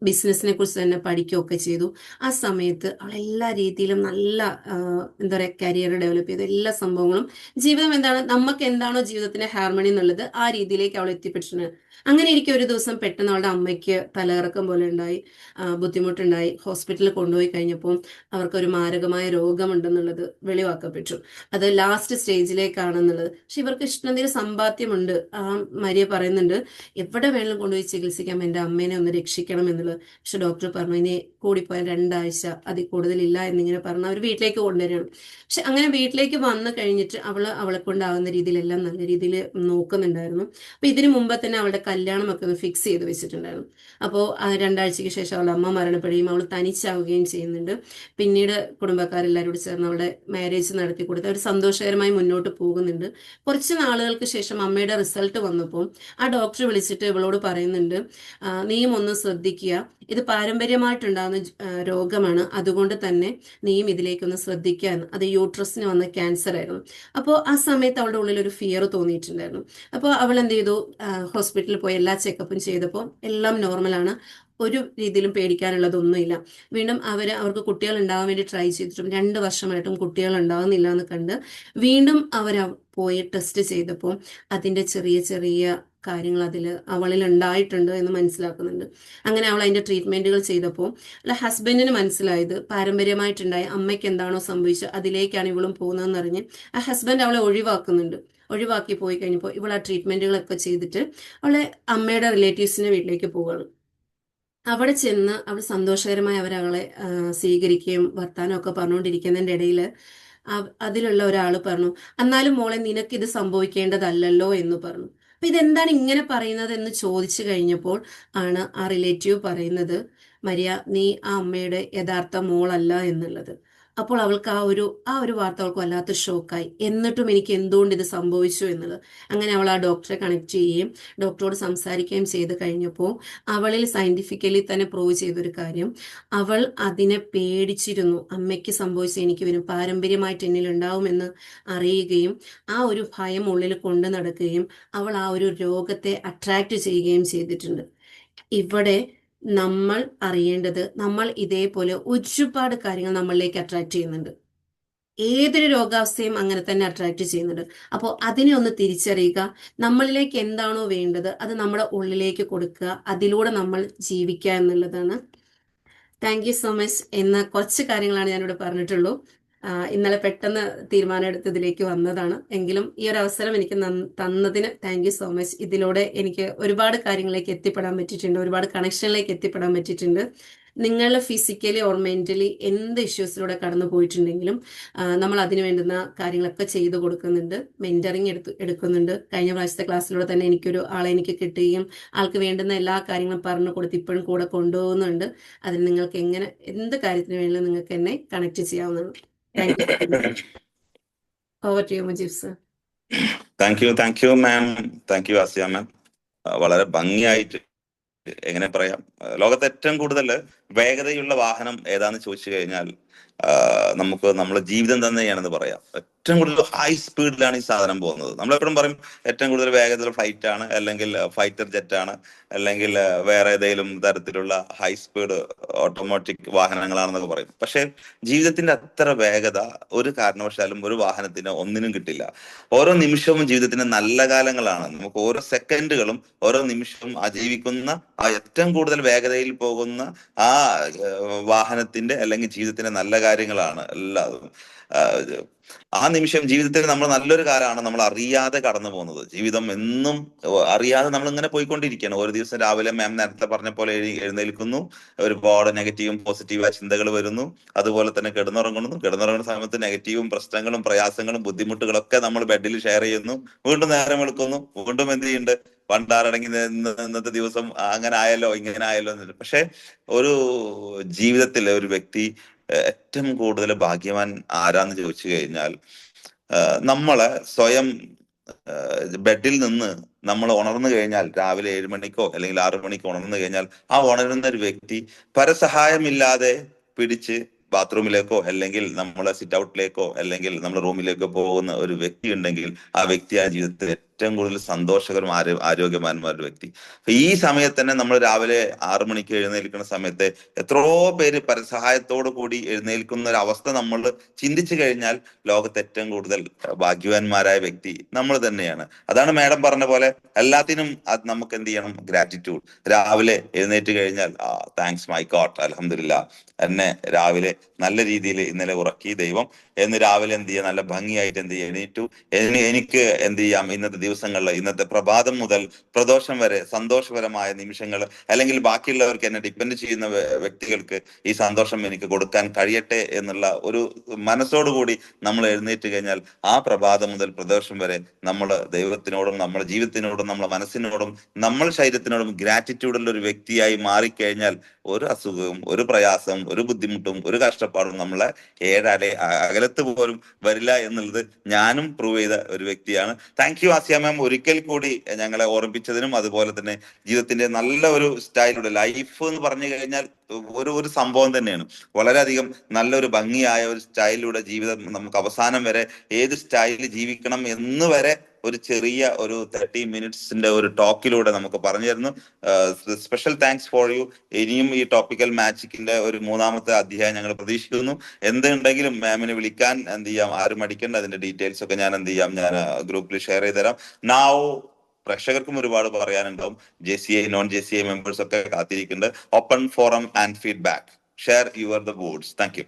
ബിസിനസിനെ കുറിച്ച് തന്നെ പഠിക്കുകയൊക്കെ ചെയ്തു. ആ സമയത്ത് അവൾ എല്ലാ രീതിയിലും നല്ല എന്താ പറയുക കരിയർ ഡെവലപ്പ് ചെയ്തു. എല്ലാ സംഭവങ്ങളും ജീവിതം എന്താണ്, നമുക്ക് എന്താണോ ജീവിതത്തിന്റെ ഹാർമണി എന്നുള്ളത് ആ രീതിയിലേക്ക് അവൾ എത്തിപ്പെട്ടിട്ടുണ്ട്. അങ്ങനെ ഇരിക്കെ ഒരു ദിവസം പെട്ടെന്ന് അവളുടെ അമ്മയ്ക്ക് തലകറക്കം പോലെ ഉണ്ടായി, ബുദ്ധിമുട്ടുണ്ടായി. ഹോസ്പിറ്റലിൽ കൊണ്ടുപോയി കഴിഞ്ഞപ്പോൾ അവർക്കൊരു മാരകമായ രോഗമുണ്ടെന്നുള്ളത് വെളിവാക്കപ്പെട്ടു. അത് ലാസ്റ്റ് സ്റ്റേജിലേക്കാണെന്നുള്ളത്. പക്ഷെ ഇവർക്ക് ഇഷ്ടംതീരെ സമ്പാദ്യമുണ്ട്. ആ മരിയ പറയുന്നുണ്ട്, എവിടെ വേണമെങ്കിലും കൊണ്ടുപോയി ചികിത്സിക്കാം, എൻ്റെ അമ്മേനെ ഒന്ന് രക്ഷിക്കണം എന്നുള്ളത്. പക്ഷെ ഡോക്ടർ പറഞ്ഞു ഇനി കൂടിപ്പോയാൽ 2 ആഴ്ച, അതിൽ കൂടുതലില്ല എന്നിങ്ങനെ പറഞ്ഞ് അവർ വീട്ടിലേക്ക് കൊണ്ടുവരികയാണ്. പക്ഷെ അങ്ങനെ വീട്ടിലേക്ക് വന്നു കഴിഞ്ഞിട്ട് അവളെ കൊണ്ടാവുന്ന രീതിയിലെല്ലാം നല്ല രീതിയിൽ നോക്കുന്നുണ്ടായിരുന്നു. അപ്പൊ ഇതിനു മുമ്പ് തന്നെ അവളുടെ കല്യാണമൊക്കെ ഒന്ന് ഫിക്സ് ചെയ്ത് വെച്ചിട്ടുണ്ടായിരുന്നു. അപ്പോൾ 2 ആഴ്ചയ്ക്ക് ശേഷം അവളുടെ അമ്മ മരണപ്പെടുകയും അവൾ തനിച്ചാവുകയും ചെയ്യുന്നുണ്ട്. പിന്നീട് കുടുംബക്കാരെല്ലാവരും കൂടി ചേർന്ന് അവളുടെ മാരേജ് നടത്തി കൊടുത്ത് അവർ സന്തോഷകരമായി മുന്നോട്ട് പോകുന്നുണ്ട്. കുറച്ച് നാളുകൾക്ക് ശേഷം അമ്മയുടെ റിസൾട്ട് വന്നപ്പോൾ ആ ഡോക്ടർ വിളിച്ചിട്ട് ഇവളോട് പറയുന്നുണ്ട്, നീയും ഒന്ന് ശ്രദ്ധിക്കുക, ഇത് പാരമ്പര്യമായിട്ടുണ്ടാകുന്ന രോഗമാണ്, അതുകൊണ്ട് തന്നെ നീയും ഇതിലേക്കൊന്ന് ശ്രദ്ധിക്കുക എന്ന്. അത് യൂട്രസിന് വന്ന ക്യാൻസർ ആയിരുന്നു. അപ്പോൾ ആ സമയത്ത് അവളുടെ ഉള്ളിൽ ഒരു ഫിയർ തോന്നിയിട്ടുണ്ടായിരുന്നു. അപ്പോൾ അവൾ എന്ത് ചെയ്തു, ഹോസ്പിറ്റലിൽ പോയി എല്ലാ ചെക്കപ്പും ചെയ്തപ്പോൾ എല്ലാം നോർമലാണ്, ഒരു രീതിയിലും പേടിക്കാനുള്ളതൊന്നുമില്ല. വീണ്ടും അവർക്ക് കുട്ടികൾ ഉണ്ടാവാൻ വേണ്ടി ട്രൈ ചെയ്തിട്ടും 2 വർഷമായിട്ടും കുട്ടികൾ ഉണ്ടാവുന്നില്ല എന്ന് കണ്ട് വീണ്ടും അവർ പോയി ടെസ്റ്റ് ചെയ്തപ്പോൾ അതിൻ്റെ ചെറിയ ചെറിയ കാര്യങ്ങൾ അവളിൽ ഉണ്ടായിട്ടുണ്ട് എന്ന് മനസ്സിലാക്കുന്നുണ്ട്. അങ്ങനെ അവൾ അതിൻ്റെ ട്രീറ്റ്മെൻറ്റുകൾ ചെയ്തപ്പോൾ അല്ല ഹസ്ബൻഡിന് മനസ്സിലായത് പാരമ്പര്യമായിട്ടുണ്ടായ അമ്മയ്ക്ക് എന്താണോ സംഭവിച്ചത് അതിലേക്കാണ് ഇവളും പോകുന്നതെന്ന് അറിഞ്ഞ് ആ ഹസ്ബൻഡ് അവളെ ഒഴിവാക്കി പോയി കഴിഞ്ഞപ്പോൾ ഇവൾ ആ ട്രീറ്റ്മെൻറ്റുകളൊക്കെ ചെയ്തിട്ട് അവളെ അമ്മയുടെ റിലേറ്റീവ്സിൻ്റെ വീട്ടിലേക്ക് പോവുകയാണ്. അവിടെ ചെന്ന് അവൾ സന്തോഷകരമായി അവരവളെ സ്വീകരിക്കുകയും വർത്താനം ഒക്കെ പറഞ്ഞുകൊണ്ടിരിക്കുന്നതിൻ്റെ ഇടയിൽ അതിലുള്ള ഒരാൾ പറഞ്ഞു, എന്നാലും മോളെ നിനക്കിത് സംഭവിക്കേണ്ടതല്ലല്ലോ എന്ന് പറഞ്ഞു. അപ്പൊ ഇതെന്താണ് ഇങ്ങനെ പറയുന്നത് എന്ന് ചോദിച്ചു കഴിഞ്ഞപ്പോൾ ആണ് ആ റിലേറ്റീവ് പറയുന്നത്, മരിയ നീ ആ അമ്മയുടെ യഥാർത്ഥ മോളല്ല എന്നുള്ളത്. അപ്പോൾ അവൾക്ക് ആ ഒരു വാർത്ത അവൾക്ക് വല്ലാത്ത ഷോക്കായി. എന്നിട്ടും എനിക്ക് എന്തുകൊണ്ട് ഇത് സംഭവിച്ചു എന്നുള്ളത്. അങ്ങനെ അവൾ ആ ഡോക്ടറെ കണക്ട് ചെയ്യുകയും ഡോക്ടറോട് സംസാരിക്കുകയും ചെയ്ത് കഴിഞ്ഞപ്പോൾ അവളിൽ സയന്റിഫിക്കലി തന്നെ പ്രൂവ് ചെയ്തൊരു കാര്യം, അവൾ അതിനെ പേടിച്ചിരുന്നു. അമ്മയ്ക്ക് സംഭവിച്ച എനിക്ക് വരും, പാരമ്പര്യമായിട്ട് എന്നിൽ ഉണ്ടാവുമെന്ന് അറിയുകയും ആ ഒരു ഭയം ഉള്ളിൽ കൊണ്ടു നടക്കുകയും അവൾ ആ ഒരു രോഗത്തെ അട്രാക്ട് ചെയ്യുകയും ചെയ്തിട്ടുണ്ട്. ഇവിടെ നമ്മൾ അറിയേണ്ടത്, നമ്മൾ ഇതേപോലെ ഒരുപാട് കാര്യങ്ങൾ നമ്മളിലേക്ക് അട്രാക്ട് ചെയ്യുന്നുണ്ട്. ഏതൊരു രോഗാവസ്ഥയും അങ്ങനെ തന്നെ അട്രാക്ട് ചെയ്യുന്നുണ്ട്. അപ്പോൾ അതിനെ ഒന്ന് തിരിച്ചറിയുക, നമ്മളിലേക്ക് എന്താണോ വേണ്ടത് അത് നമ്മുടെ ഉള്ളിലേക്ക് കൊടുക്കുക, അതിലൂടെ നമ്മൾ ജീവിക്കുക എന്നുള്ളതാണ്. താങ്ക് യു സോ മച്ച് എന്ന കുറച്ച് കാര്യങ്ങളാണ് ഞാനിവിടെ പറഞ്ഞിട്ടുള്ളൂ. ഇന്നലെ പെട്ടെന്ന് തീരുമാനം എടുത്തതിലേക്ക് വന്നതാണ്. എങ്കിലും ഈ ഒരു അവസരം എനിക്ക് തന്നതിന് താങ്ക് യു സോ മച്ച്. ഇതിലൂടെ എനിക്ക് ഒരുപാട് കാര്യങ്ങളിലേക്ക് എത്തിപ്പെടാൻ പറ്റിയിട്ടുണ്ട്, ഒരുപാട് കണക്ഷനിലേക്ക് എത്തിപ്പെടാൻ പറ്റിയിട്ടുണ്ട്. നിങ്ങൾ ഫിസിക്കലി ഓർ മെന്റലി എന്ത് ഇഷ്യൂസിലൂടെ കടന്നു പോയിട്ടുണ്ടെങ്കിലും നമ്മൾ അതിന് വേണ്ടുന്ന കാര്യങ്ങളൊക്കെ ചെയ്തു കൊടുക്കുന്നുണ്ട്. മെന്ററിങ് എടുക്കുന്നുണ്ട്. കഴിഞ്ഞ പ്രാവശ്യത്തെ ക്ലാസ്സിലൂടെ തന്നെ എനിക്കൊരു ആളെ എനിക്ക് കിട്ടുകയും ആൾക്ക് വേണ്ടുന്ന എല്ലാ കാര്യങ്ങളും പറഞ്ഞു കൊടുത്ത് ഇപ്പോഴും കൂടെ കൊണ്ടുപോകുന്നുണ്ട്. അതിന് നിങ്ങൾക്ക് എന്ത് കാര്യത്തിന് വേണമെങ്കിലും നിങ്ങൾക്ക് എന്നെ കണക്ട് ചെയ്യാവുന്നതാണ്. Over to you, Mujib sir. Thank you ma'am. Thank you Asiya ma'am. വളരെ ഭംഗിയായിട്ട് എങ്ങനെ പറയാം, ലോകത്ത് ഏറ്റവും കൂടുതൽ വേഗതയുള്ള വാഹനം ഏതാന്ന് ചോദിച്ചു കഴിഞ്ഞാൽ നമുക്ക് നമ്മുടെ ജീവിതം തന്നെയാണെന്ന് പറയാം. ഏറ്റവും കൂടുതൽ ഹൈ സ്പീഡിലാണ് ഈ സാധനം പോകുന്നത്. നമ്മളെപ്പോഴും പറയും ഏറ്റവും കൂടുതൽ വേഗതയുള്ള ഫ്ലൈറ്റ് ആണ്, അല്ലെങ്കിൽ ഫൈറ്റർ ജെറ്റ് ആണ്, അല്ലെങ്കിൽ വേറെ ഏതെങ്കിലും തരത്തിലുള്ള ഹൈ സ്പീഡ് ഓട്ടോമാറ്റിക് വാഹനങ്ങളാണെന്നൊക്കെ പറയും. പക്ഷെ ജീവിതത്തിന്റെ അത്ര വേഗത ഒരു കാരണവശാലും ഒരു വാഹനത്തിന് ഒന്നിനും കിട്ടില്ല. ഓരോ നിമിഷവും ജീവിതത്തിന്റെ നല്ല കാലങ്ങളാണ്. നമുക്ക് ഓരോ സെക്കൻഡുകളും ഓരോ നിമിഷവും ആ ജീവിക്കുന്ന ആ ഏറ്റവും കൂടുതൽ വേഗതയിൽ പോകുന്ന ആ വാഹനത്തിന്റെ അല്ലെങ്കിൽ ജീവിതത്തിന്റെ നല്ല കാര്യങ്ങളാണ് എല്ലാതും. ആ നിമിഷം ജീവിതത്തിൽ നമ്മൾ നല്ലൊരു കാലമാണ് നമ്മൾ അറിയാതെ കടന്നു പോകുന്നത്. ജീവിതം എന്നും അറിയാതെ നമ്മൾ ഇങ്ങനെ പോയിക്കൊണ്ടിരിക്കുകയാണ്. ഒരു ദിവസം രാവിലെ മാം നേരത്തെ പറഞ്ഞ പോലെ എഴുന്നേൽക്കുന്നു, ഒരുപാട് നെഗറ്റീവും പോസിറ്റീവായ ചിന്തകൾ വരുന്നു, അതുപോലെ തന്നെ കിടന്നുറങ്ങുന്ന സമയത്ത് നെഗറ്റീവും പ്രശ്നങ്ങളും പ്രയാസങ്ങളും ബുദ്ധിമുട്ടുകളൊക്കെ നമ്മൾ ബെഡിൽ ഷെയർ ചെയ്യുന്നു. വീണ്ടും നേരം വെളുക്കുന്നു, വീണ്ടും എന്ത് ചെയ്യുന്നുണ്ട്, പണ്ടാറടങ്ങി ഇന്നത്തെ ദിവസം അങ്ങനെ ആയല്ലോ ഇങ്ങനെ ആയല്ലോ എന്നില്ല. പക്ഷെ ഒരു ജീവിതത്തിൽ ഒരു വ്യക്തി ഏറ്റവും കൂടുതൽ ഭാഗ്യവാൻ ആരാന്ന് ചോദിച്ചു കഴിഞ്ഞാൽ നമ്മളെ സ്വയം ബെഡിൽ നിന്ന് നമ്മൾ ഉണർന്നു കഴിഞ്ഞാൽ രാവിലെ 7 മണിക്കോ അല്ലെങ്കിൽ 6 മണിക്കോ ഉണർന്നു കഴിഞ്ഞാൽ ആ ഉണരുന്ന ഒരു വ്യക്തി പരസഹായമില്ലാതെ പിടിച്ച് ബാത്റൂമിലേക്കോ അല്ലെങ്കിൽ നമ്മളെ സിറ്റ് ഔട്ടിലേക്കോ അല്ലെങ്കിൽ നമ്മുടെ റൂമിലേക്കോ പോകുന്ന ഒരു വ്യക്തി ഉണ്ടെങ്കിൽ ആ വ്യക്തി ആ ജീവിതത്തിൽ ഏറ്റവും കൂടുതൽ സന്തോഷകരവും ആരോഗ്യവാന്മാർ ഒരു വ്യക്തി. ഈ സമയത്ത് തന്നെ നമ്മൾ രാവിലെ 6 മണിക്ക് എഴുന്നേൽക്കുന്ന സമയത്ത് എത്രയോ പേര് പരസഹായത്തോടു കൂടി എഴുന്നേൽക്കുന്ന ഒരു അവസ്ഥ നമ്മൾ ചിന്തിച്ചു കഴിഞ്ഞാൽ ലോകത്ത് ഏറ്റവും കൂടുതൽ ഭാഗ്യവാന്മാരായ വ്യക്തി നമ്മൾ തന്നെയാണ്. അതാണ് മാഡം പറഞ്ഞ പോലെ എല്ലാത്തിനും അത് നമുക്ക് എന്ത് ചെയ്യണം, ഗ്രാറ്റിറ്റ്യൂഡ്. രാവിലെ എഴുന്നേറ്റ് കഴിഞ്ഞാൽ താങ്ക്സ് മൈ ഗോഡ്, അൽഹംദുലില്ലാ, എന്നെ രാവിലെ നല്ല രീതിയിൽ ഇന്നലെ ഉറക്കി ദൈവം, എന്ന് രാവിലെ എന്ത് ചെയ്യുക, നല്ല ഭംഗിയായിട്ട് എന്ത് ചെയ്യുക, എണീറ്റു. എനിക്ക് എന്ത് ചെയ്യാം, ഇന്നത്തെ ദിവസങ്ങളിൽ ഇന്നത്തെ പ്രഭാതം മുതൽ പ്രദോഷം വരെ സന്തോഷപരമായ നിമിഷങ്ങൾ, അല്ലെങ്കിൽ ബാക്കിയുള്ളവർക്ക് എന്നെ ഡിപ്പെൻഡ് ചെയ്യുന്ന വ്യക്തികൾക്ക് ഈ സന്തോഷം എനിക്ക് കൊടുക്കാൻ കഴിയട്ടെ എന്നുള്ള ഒരു മനസ്സോടുകൂടി നമ്മൾ എഴുന്നേറ്റ് കഴിഞ്ഞാൽ ആ പ്രഭാതം മുതൽ പ്രദോഷം വരെ നമ്മൾ ദൈവത്തിനോടും നമ്മുടെ ജീവിതത്തിനോടും നമ്മുടെ മനസ്സിനോടും നമ്മുടെ ശരീരത്തിനോടും ഗ്രാറ്റിറ്റ്യൂഡുള്ള ഒരു വ്യക്തിയായി മാറിക്കഴിഞ്ഞാൽ ഒരു അസുഖവും ഒരു പ്രയാസവും ഒരു ബുദ്ധിമുട്ടും ഒരു കഷ്ടപ്പാടും നമ്മളെ അകലത്ത് പോലും വരില്ല എന്നുള്ളത് ഞാനും പ്രൂവ് ചെയ്ത ഒരു വ്യക്തിയാണ്. താങ്ക് യു ആസിയ മാം, ഒരിക്കൽ കൂടി ഞങ്ങളെ ഓർമ്മിപ്പിച്ചതിനും അതുപോലെ തന്നെ ജീവിതത്തിന്റെ നല്ല ഒരു സ്റ്റൈലൂടെ, ലൈഫ് എന്ന് പറഞ്ഞു കഴിഞ്ഞാൽ ഒരു സംഭവം തന്നെയാണ്. വളരെയധികം നല്ലൊരു ഭംഗിയായ ഒരു സ്റ്റൈലിലൂടെ ജീവിതം നമുക്ക് അവസാനം വരെ ഏത് സ്റ്റൈലിൽ ജീവിക്കണം എന്ന് വരെ ഒരു ചെറിയ ഒരു 30 മിനിറ്റ്സിന്റെ ഒരു ടോക്കിലൂടെ നമുക്ക് പറഞ്ഞു തരുന്നു. Special thanks for you. ഇനിയും ഈ ടോപ്പിക്കൽ മാജിക്കിന്റെ ഒരു 3ാമത്തെ അധ്യായം ഞങ്ങൾ പ്രതീക്ഷിക്കുന്നു. എന്തുണ്ടെങ്കിലും മാമിനെ വിളിക്കാൻ എന്ത് ചെയ്യാം, ആരും മടിക്കേണ്ട. അതിന്റെ ഡീറ്റെയിൽസ് ഒക്കെ ഞാൻ എന്ത് ചെയ്യാം, ഞാൻ ഗ്രൂപ്പിൽ ഷെയർ ചെയ്ത് തരാം. നാവ് പ്രേക്ഷകർക്കും ഒരുപാട് പറയാനുണ്ടാവും. JCI നോൺ JCI മെമ്പേഴ്സ് ഒക്കെ കാത്തിരിക്കുന്നുണ്ട്. Open forum and feedback. Share your the boards. Thank you.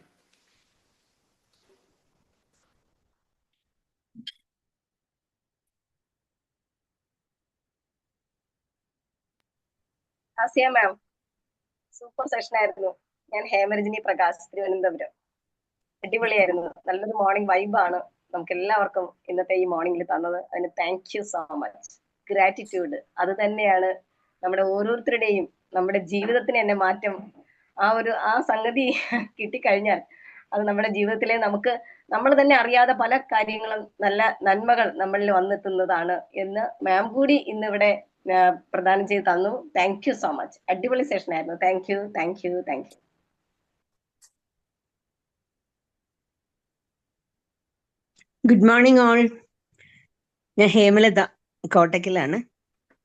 Asiya ma'am, super session ആയിരുന്നു. ഞാൻ ഹേമരജനി പ്രകാശ്, തിരുവനന്തപുരം. അടിപൊളിയായിരുന്നു. നല്ലൊരു മോർണിംഗ് വൈബാണ് നമുക്ക് എല്ലാവർക്കും ഇന്നത്തെ ഈ മോർണിംഗിൽ തന്നത്. അതിന് thank you so much. Gratitude അത് തന്നെയാണ് നമ്മുടെ ഓരോരുത്തരുടെയും നമ്മുടെ ജീവിതത്തിന് തന്നെ മാറ്റം. ആ സംഗതി കിട്ടിക്കഴിഞ്ഞാൽ അത് നമ്മുടെ ജീവിതത്തിലെ നമ്മൾ തന്നെ അറിയാതെ പല കാര്യങ്ങളും നല്ല നന്മകൾ നമ്മളിൽ വന്നെത്തുന്നതാണ് എന്ന് മാം കൂടി ഇന്നിവിടെ പ്രദാനം ചെയ്ത് തന്നു. Thank you so much. അടിപൊളി സെഷൻ ആയിരുന്നു. Thank you, thank you, thank you. Good morning all. ഞാൻ ഹേമലത, കോട്ടക്കിലാണ്.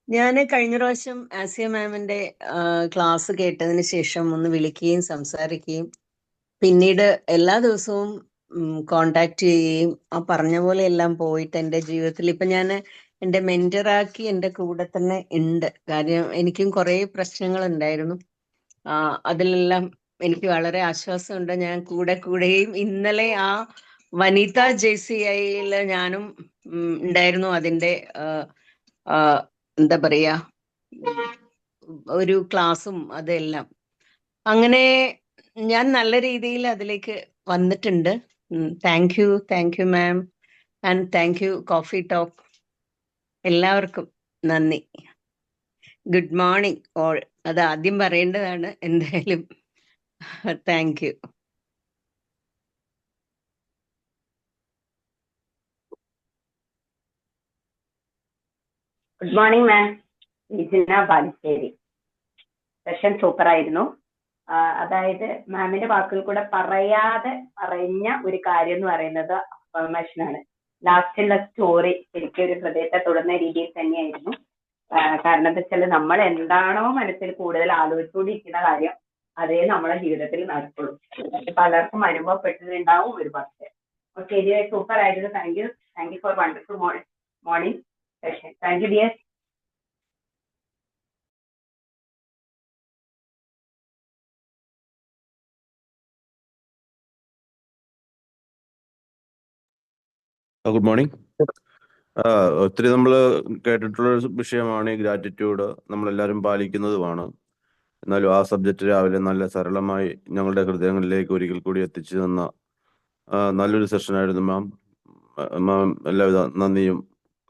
ഞാൻ കഴിഞ്ഞ പ്രാവശ്യം ആസിയ മാമിന്റെ ക്ലാസ് കേട്ടതിന് ശേഷം ഒന്ന് വിളിക്കുകയും സംസാരിക്കുകയും പിന്നീട് എല്ലാ ദിവസവും കോണ്ടാക്ട് ചെയ്യുകയും ആ പറഞ്ഞ പോലെ എല്ലാം പോയിട്ട് എൻ്റെ ജീവിതത്തിൽ ഇപ്പൊ ഞാൻ എൻ്റെ മെന്ററാക്കി എൻ്റെ കൂടെ തന്നെ ഉണ്ട്. കാര്യം എനിക്കും കുറേ പ്രശ്നങ്ങൾ ഉണ്ടായിരുന്നു. അതിലെല്ലാം എനിക്ക് വളരെ ആശ്വാസമുണ്ട്. ഞാൻ കൂടെയും ഇന്നലെ ആ വനിത JCIയിൽ ഞാനും ഉണ്ടായിരുന്നു. അതിന്റെ എന്താ പറയാ, ഒരു ക്ലാസ്സും അതെല്ലാം. അങ്ങനെ ഞാൻ നല്ല രീതിയിൽ അതിലേക്ക് വന്നിട്ടുണ്ട്. Thank you ma'am, and thank you coffee talk. എല്ലാവർക്കും നന്ദി. Good morning all. അത് ആദ്യം പറയേണ്ടതാണ്. എന്തായാലും thank you. Good morning ma'am. Lijina Balussery. Session super ആയിരുന്നു. അതായത് മാമിന്റെ വാക്കുകൾ കൂടെ പറയാതെ പറഞ്ഞ ഒരു കാര്യം എന്ന് പറയുന്നത് അഫർമേഷൻ ആണ്. ലാസ്റ്റുള്ള സ്റ്റോറി ശരിക്കും ഒരു ഹൃദയത്തെ തൊടുന്ന രീതിയിൽ തന്നെയായിരുന്നു. കാരണം എന്താ വെച്ചാൽ നമ്മൾ എന്താണോ മനസ്സിൽ കൂടുതൽ ആലോചിച്ചുകൊണ്ടിരിക്കുന്ന കാര്യം അതേ നമ്മളെ ജീവിതത്തിൽ നടക്കുള്ളൂ. പലർക്കും അനുഭവപ്പെട്ടിട്ടുണ്ടാവും ഒരു പക്ഷേ. ഓക്കെ, സൂപ്പർ ആയിരുന്നു. Thank you for wonderful morning session. Thank you dear. Good morning. ഒത്തിരി നമ്മൾ കേട്ടിട്ടുള്ള വിഷയമാണ് ഈ ഗ്രാറ്റിറ്റ്യൂഡ്. നമ്മളെല്ലാവരും പാലിക്കുന്നതുമാണ്. എന്നാലും ആ സബ്ജക്റ്റ് രാവിലെ നല്ല സരളമായി ഞങ്ങളുടെ ഹൃദയങ്ങളിലേക്ക് ഒരിക്കൽ കൂടി എത്തിച്ചു തന്ന നല്ലൊരു സെഷനായിരുന്നു മാം. എല്ലാവിധ നന്ദിയും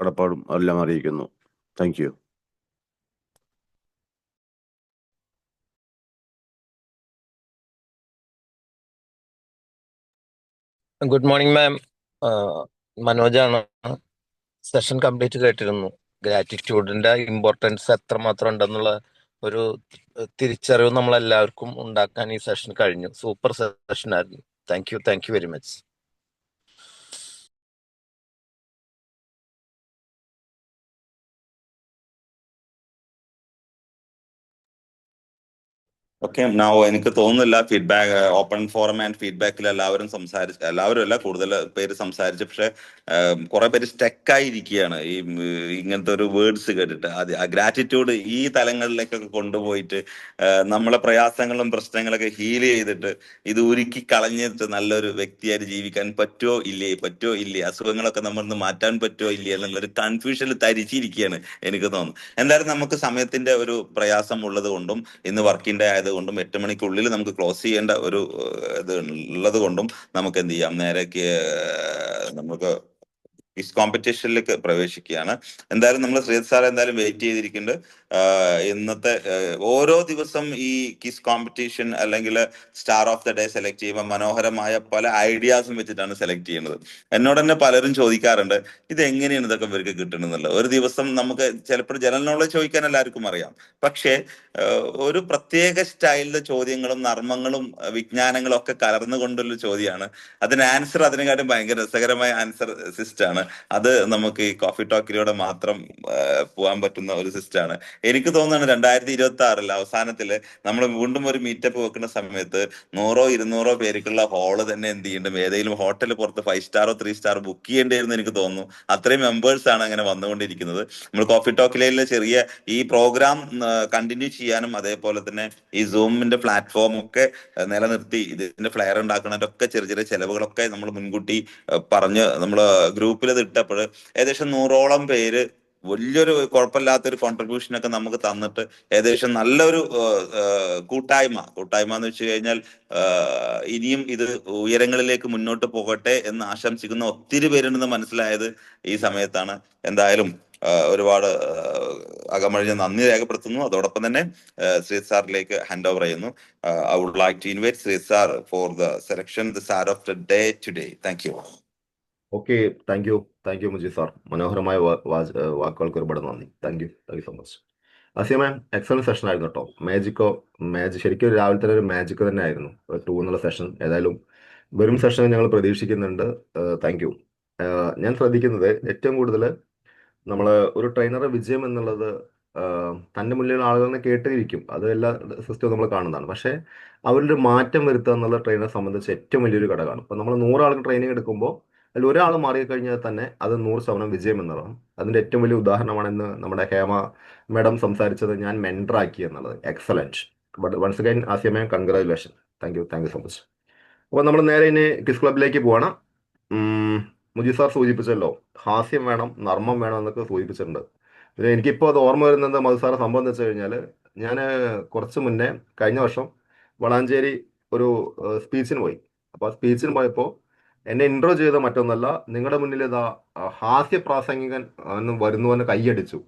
കടപ്പാടും എല്ലാം അറിയിക്കുന്നു. Thank you. Good morning ma'am. മനോജാണ്. സെഷൻ കംപ്ലീറ്റ് കേട്ടിരുന്നു. ഗ്രാറ്റിറ്റ്യൂഡിന്റെ ഇമ്പോർട്ടൻസ് എത്രമാത്രം ഉണ്ടെന്നുള്ള ഒരു തിരിച്ചറിവ് നമ്മളെല്ലാവർക്കും ഉണ്ടാക്കാൻ ഈ സെഷൻ കഴിഞ്ഞു. സൂപ്പർ സെഷൻ ആയിരുന്നു. Thank you very much. Okay, എനിക്ക് തോന്നുന്നില്ല ഫീഡ്ബാക്ക് ഓപ്പൺ ഫോറം ആൻഡ് ഫീഡ്ബാക്കിൽ എല്ലാവരും അല്ല, കൂടുതൽ പേര് സംസാരിച്ചു. പക്ഷെ കുറെ പേര് സ്റ്റക്കായിരിക്കുകയാണ് ഈ ഇങ്ങനത്തെ ഒരു വേർഡ്സ് കേട്ടിട്ട്. ഗ്രാറ്റിറ്റ്യൂഡ് ഈ തലങ്ങളിലേക്കൊക്കെ കൊണ്ടുപോയിട്ട് നമ്മളെ പ്രയാസങ്ങളും പ്രശ്നങ്ങളൊക്കെ ഹീൽ ചെയ്തിട്ട് ഇത് ഉരുക്കി കളഞ്ഞിട്ട് നല്ലൊരു വ്യക്തിയായിട്ട് ജീവിക്കാൻ പറ്റുമോ ഇല്ലേ, അസുഖങ്ങളൊക്കെ നമ്മളിന്ന് മാറ്റാൻ പറ്റുമോ ഇല്ലേ എന്നുള്ളൊരു കൺഫ്യൂഷനിൽ തരിച്ചിരിക്കുകയാണ് എനിക്ക് തോന്നുന്നു. എന്തായാലും നമുക്ക് സമയത്തിന്റെ ഒരു പ്രയാസം ഉള്ളത് കൊണ്ടും ഇന്ന് വർക്കിംഗ് ഡേ ആയതുകൊണ്ടും 8 മണിക്കുള്ളിൽ നമുക്ക് ക്ലോസ് ചെയ്യേണ്ട ഒരു ഇത് ഉള്ളത് കൊണ്ടും നമുക്ക് എന്ത് ചെയ്യാം, നേരേക്ക് നമുക്ക് ക്വിസ് കോമ്പറ്റീഷനിലേക്ക് പ്രവേശിക്കുകയാണ്. എന്തായാലും നമ്മൾ ശ്രീജിത്ത് സാർ എന്തായാലും വെയിറ്റ് ചെയ്തിരിക്കുന്നുണ്ട്. ഇന്നത്തെ ഓരോ ദിവസം ഈ ക്വിസ് കോമ്പറ്റീഷൻ അല്ലെങ്കിൽ star of the day select ചെയ്യുമ്പോൾ മനോഹരമായ പല ഐഡിയാസും വെച്ചിട്ടാണ് സെലക്ട് ചെയ്യുന്നത്. എന്നോട് തന്നെ പലരും ചോദിക്കാറുണ്ട്, ഇത് എങ്ങനെയാണ് ഇതൊക്കെ ഇവർക്ക് കിട്ടണമെന്നുള്ളത്. ഒരു ദിവസം നമുക്ക് ചിലപ്പോൾ ജനറൽ നോളജ് ചോദിക്കാൻ എല്ലാവർക്കും അറിയാം, പക്ഷേ ഒരു പ്രത്യേക സ്റ്റൈലിലെ ചോദ്യങ്ങളും നർമ്മങ്ങളും വിജ്ഞാനങ്ങളും ഒക്കെ കലർന്നുകൊണ്ടുള്ള ചോദ്യമാണ്. അതിനെക്കാട്ടും ഭയങ്കര രസകരമായ ആൻസർ സിസ്റ്റാണ്. അത് നമുക്ക് ഈ കോഫി ടോക്കിലൂടെ മാത്രം പോകാൻ പറ്റുന്ന ഒരു സിസ്റ്റാണ്. എനിക്ക് തോന്നുന്നു 2026 അവസാനത്തില് നമ്മൾ വീണ്ടും ഒരു മീറ്റപ്പ് വെക്കുന്ന സമയത്ത് 100-200 പേർക്കുള്ള ഹോള് തന്നെ എന്ത് ചെയ്യണ്ടും ഏതെങ്കിലും ഹോട്ടൽ പുറത്ത് 5 സ്റ്റാറോ 3 സ്റ്റാർ ബുക്ക് ചെയ്യേണ്ടിയിരുന്നു എനിക്ക് തോന്നുന്നു. അത്രയും മെമ്പേഴ്സ് ആണ് അങ്ങനെ വന്നുകൊണ്ടിരിക്കുന്നത്. നമ്മൾ കോഫി ടോക്കിലെ ചെറിയ ഈ പ്രോഗ്രാം കണ്ടിന്യൂ ചെയ്യാനും അതേപോലെ തന്നെ ഈ സൂമിന്റെ പ്ലാറ്റ്ഫോം ഒക്കെ നിലനിർത്തി ഇതിന്റെ ഫ്ലെയർ ഉണ്ടാക്കുന്നതിന്റെ ചെറിയ ചെറിയ ചെലവുകളൊക്കെ നമ്മൾ മുൻകൂട്ടി പറഞ്ഞ് നമ്മൾ ഗ്രൂപ്പിൽ ഇത് ഇട്ടപ്പോൾ ഏകദേശം 100ഓളം പേര് വലിയൊരു കുഴപ്പമില്ലാത്തൊരു കോൺട്രിബ്യൂഷൻ ഒക്കെ നമുക്ക് തന്നിട്ട് ഏകദേശം നല്ലൊരു കൂട്ടായ്മ എന്ന് വെച്ച് കഴിഞ്ഞാൽ ഇനിയും ഇത് ഉയരങ്ങളിലേക്ക് മുന്നോട്ട് പോകട്ടെ എന്ന് ആശംസിക്കുന്ന ഒത്തിരി പേരുണ്ടെന്ന് മനസ്സിലായത് ഈ സമയത്താണ്. എന്തായാലും ഒരുപാട് അകമഴിഞ്ഞ നന്ദി രേഖപ്പെടുത്തുന്നു. അതോടൊപ്പം തന്നെ ശ്രീജിത്ത് സാറിലേക്ക് ഹാൻഡ് ഓവർ ചെയ്യുന്നു. I would like to invite Sreejith sir for the selection the star of the day today. Thank you. Okay, thank you Mujeeb sir. മനോഹരമായ വാക്കുകൾക്ക് ഒരുപാട് നന്ദി. Thank you so much. Asiya ma'am, excellent session ആയിരുന്നു കേട്ടോ. ശരിക്കും രാവിലെ തന്നെ ഒരു മാജിക് തന്നെ ആയിരുന്നു 2 എന്നുള്ള സെഷൻ. ഏതായാലും വെറും സെഷൻ ഞങ്ങൾ പ്രതീക്ഷിക്കുന്നുണ്ട്. Thank you. ഞാൻ ശ്രദ്ധിക്കുന്നത് ഏറ്റവും കൂടുതൽ നമ്മൾ ഒരു ട്രെയിനറെ വിജയം എന്നുള്ളത് തൻ്റെ മുന്നിലുള്ള ആളുകളെ കേട്ടിരിക്കും, അത് എല്ലാ സിസ്റ്റവും നമ്മൾ കാണുന്നതാണ്. പക്ഷേ അവരുടെ മാറ്റം വരുത്തുക എന്നുള്ള ട്രെയിനറെ സംബന്ധിച്ച് ഏറ്റവും വലിയൊരു ഘടകമാണ്. ഇപ്പം നമ്മൾ 100 ആൾക്ക് ട്രെയിനിങ് എടുക്കുമ്പോൾ അതിൽ ഒരാൾ മാറിക്കഴിഞ്ഞാൽ തന്നെ അത് 100% വിജയം എന്നുള്ളതാണ്. അതിൻ്റെ ഏറ്റവും വലിയ ഉദാഹരണമാണ് ഇന്ന് നമ്മുടെ ഹേമ മാഡം സംസാരിച്ചത്, ഞാൻ മെൻറ്ററാക്കി എന്നുള്ളത്. Excellent. But once again Asiya ma'am, congratulation. Thank you so much. അപ്പോൾ നമ്മൾ നേരെ ഇനി ക്വിസ് ക്ലബിലേക്ക് പോകണം. മുജീബ് സാർ സൂചിപ്പിച്ചല്ലോ, ഹാസ്യം വേണം, നർമ്മം വേണം എന്നൊക്കെ സൂചിപ്പിച്ചിട്ടുണ്ട്. പിന്നെ എനിക്കിപ്പോൾ അത് ഓർമ്മ വരുന്നത് മധു സാറെ സംഭവം എന്ന് വെച്ച് കഴിഞ്ഞാൽ, ഞാൻ കുറച്ച് മുന്നേ കഴിഞ്ഞ വർഷം വളാഞ്ചേരി ഒരു സ്പീച്ചിന് പോയി. അപ്പോൾ ആ സ്പീച്ചിന് പോയപ്പോൾ എന്നെ ഇൻട്രോ ചെയ്ത മറ്റൊന്നല്ല, നിങ്ങളുടെ മുന്നിൽ ഇതാ ഹാസ്യ പ്രാസംഗികൻ എന്ന് വരുന്നുവെന്ന് കൈയടിച്ചു.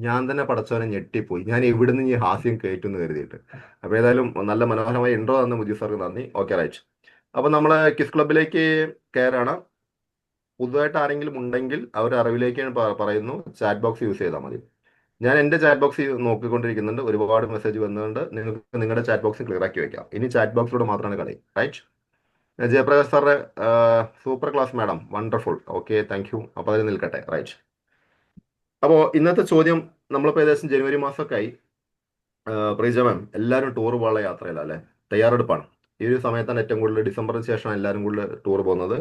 ഞാൻ തന്നെ പടച്ചവനെ ഞെട്ടിപ്പോയി. ഞാൻ എവിടുന്ന് ഈ ഹാസ്യം കേട്ടെന്ന് കരുതിയിട്ട്. അപ്പോൾ ഏതായാലും നല്ല മനോഹരമായ ഇൻട്രോ തന്ന മുജീബ് സാർക്ക് നന്ദി. Okay, right. അപ്പോൾ നമ്മൾ ക്വിസ് ക്ലബിലേക്ക് കയറാണ്. പുതുതായിട്ട് ആരെങ്കിലും ഉണ്ടെങ്കിൽ അവർ അറിവിലേക്ക് പറയുന്നു, ചാറ്റ് ബോക്സ് യൂസ് ചെയ്താൽ മതി. ഞാൻ എൻ്റെ ചാറ്റ് ബോക്സ് നോക്കിക്കൊണ്ടിരിക്കുന്നുണ്ട്, ഒരുപാട് മെസ്സേജ് വന്നുകൊണ്ട് നിങ്ങൾക്ക് നിങ്ങളുടെ ചാറ്റ് ബോക്സ് ക്ലിയർ ആക്കി വെക്കാം. ഇനി ചാറ്റ് ബോക്സിലൂടെ മാത്രമാണ് കളി. റൈറ്റ്. ജയപ്രകാശ് സാറെ super class madam, wonderful. Okay, thank U. അപ്പോൾ അതിൽ നിൽക്കട്ടെ. റൈറ്റ്. അപ്പോൾ ഇന്നത്തെ ചോദ്യം, നമ്മളിപ്പോൾ ഏകദേശം ജനുവരി മാസമൊക്കെ ആയി. പ്രീജ മാം, എല്ലാവരും ടൂർ പോകാനുള്ള യാത്രയില്ല അല്ലേ? തയ്യാറെടുപ്പാണ്. ഈ ഒരു സമയത്താണ് ഏറ്റവും കൂടുതൽ, ഡിസംബറിന് ശേഷം എല്ലാവരും കൂടുതൽ ടൂർ പോകുന്നത്.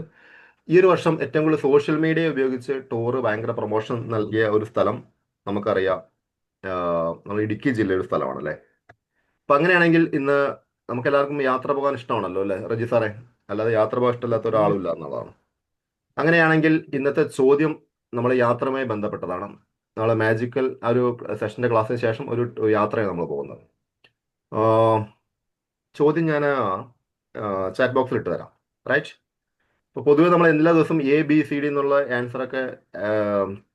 ഈ ഒരു വർഷം ഏറ്റവും കൂടുതൽ സോഷ്യൽ മീഡിയ ഉപയോഗിച്ച് ടൂറ് ഭയങ്കര പ്രൊമോഷൻ നൽകിയ ഒരു സ്ഥലം നമുക്കറിയാം, നമ്മൾ ഇടുക്കി ജില്ലയുടെ സ്ഥലമാണ് അല്ലേ? അപ്പം അങ്ങനെയാണെങ്കിൽ ഇന്ന് നമുക്ക് എല്ലാവർക്കും യാത്ര പോകാൻ ഇഷ്ടമാണല്ലോ അല്ലേ റജി സാറേ? അല്ലാതെ യാത്ര പോകാൻ ഇഷ്ടമില്ലാത്ത ഒരാളും ഇല്ല എന്നുള്ളതാണ്. അങ്ങനെയാണെങ്കിൽ ഇന്നത്തെ ചോദ്യം നമ്മൾ യാത്രയുമായി ബന്ധപ്പെട്ടതാണ്. നാളെ മാജിക്കൽ ആ ഒരു സെഷൻ്റെ ക്ലാസ്സിന് ശേഷം ഒരു യാത്രയാണ് നമ്മൾ പോകുന്നത്. ചോദ്യം ഞാൻ ചാറ്റ് ബോക്സിൽ ഇട്ട് തരാം. റൈറ്റ്. അപ്പോൾ പൊതുവെ നമ്മൾ എല്ലാ ദിവസവും ABCD എന്നുള്ള ആൻസറൊക്കെ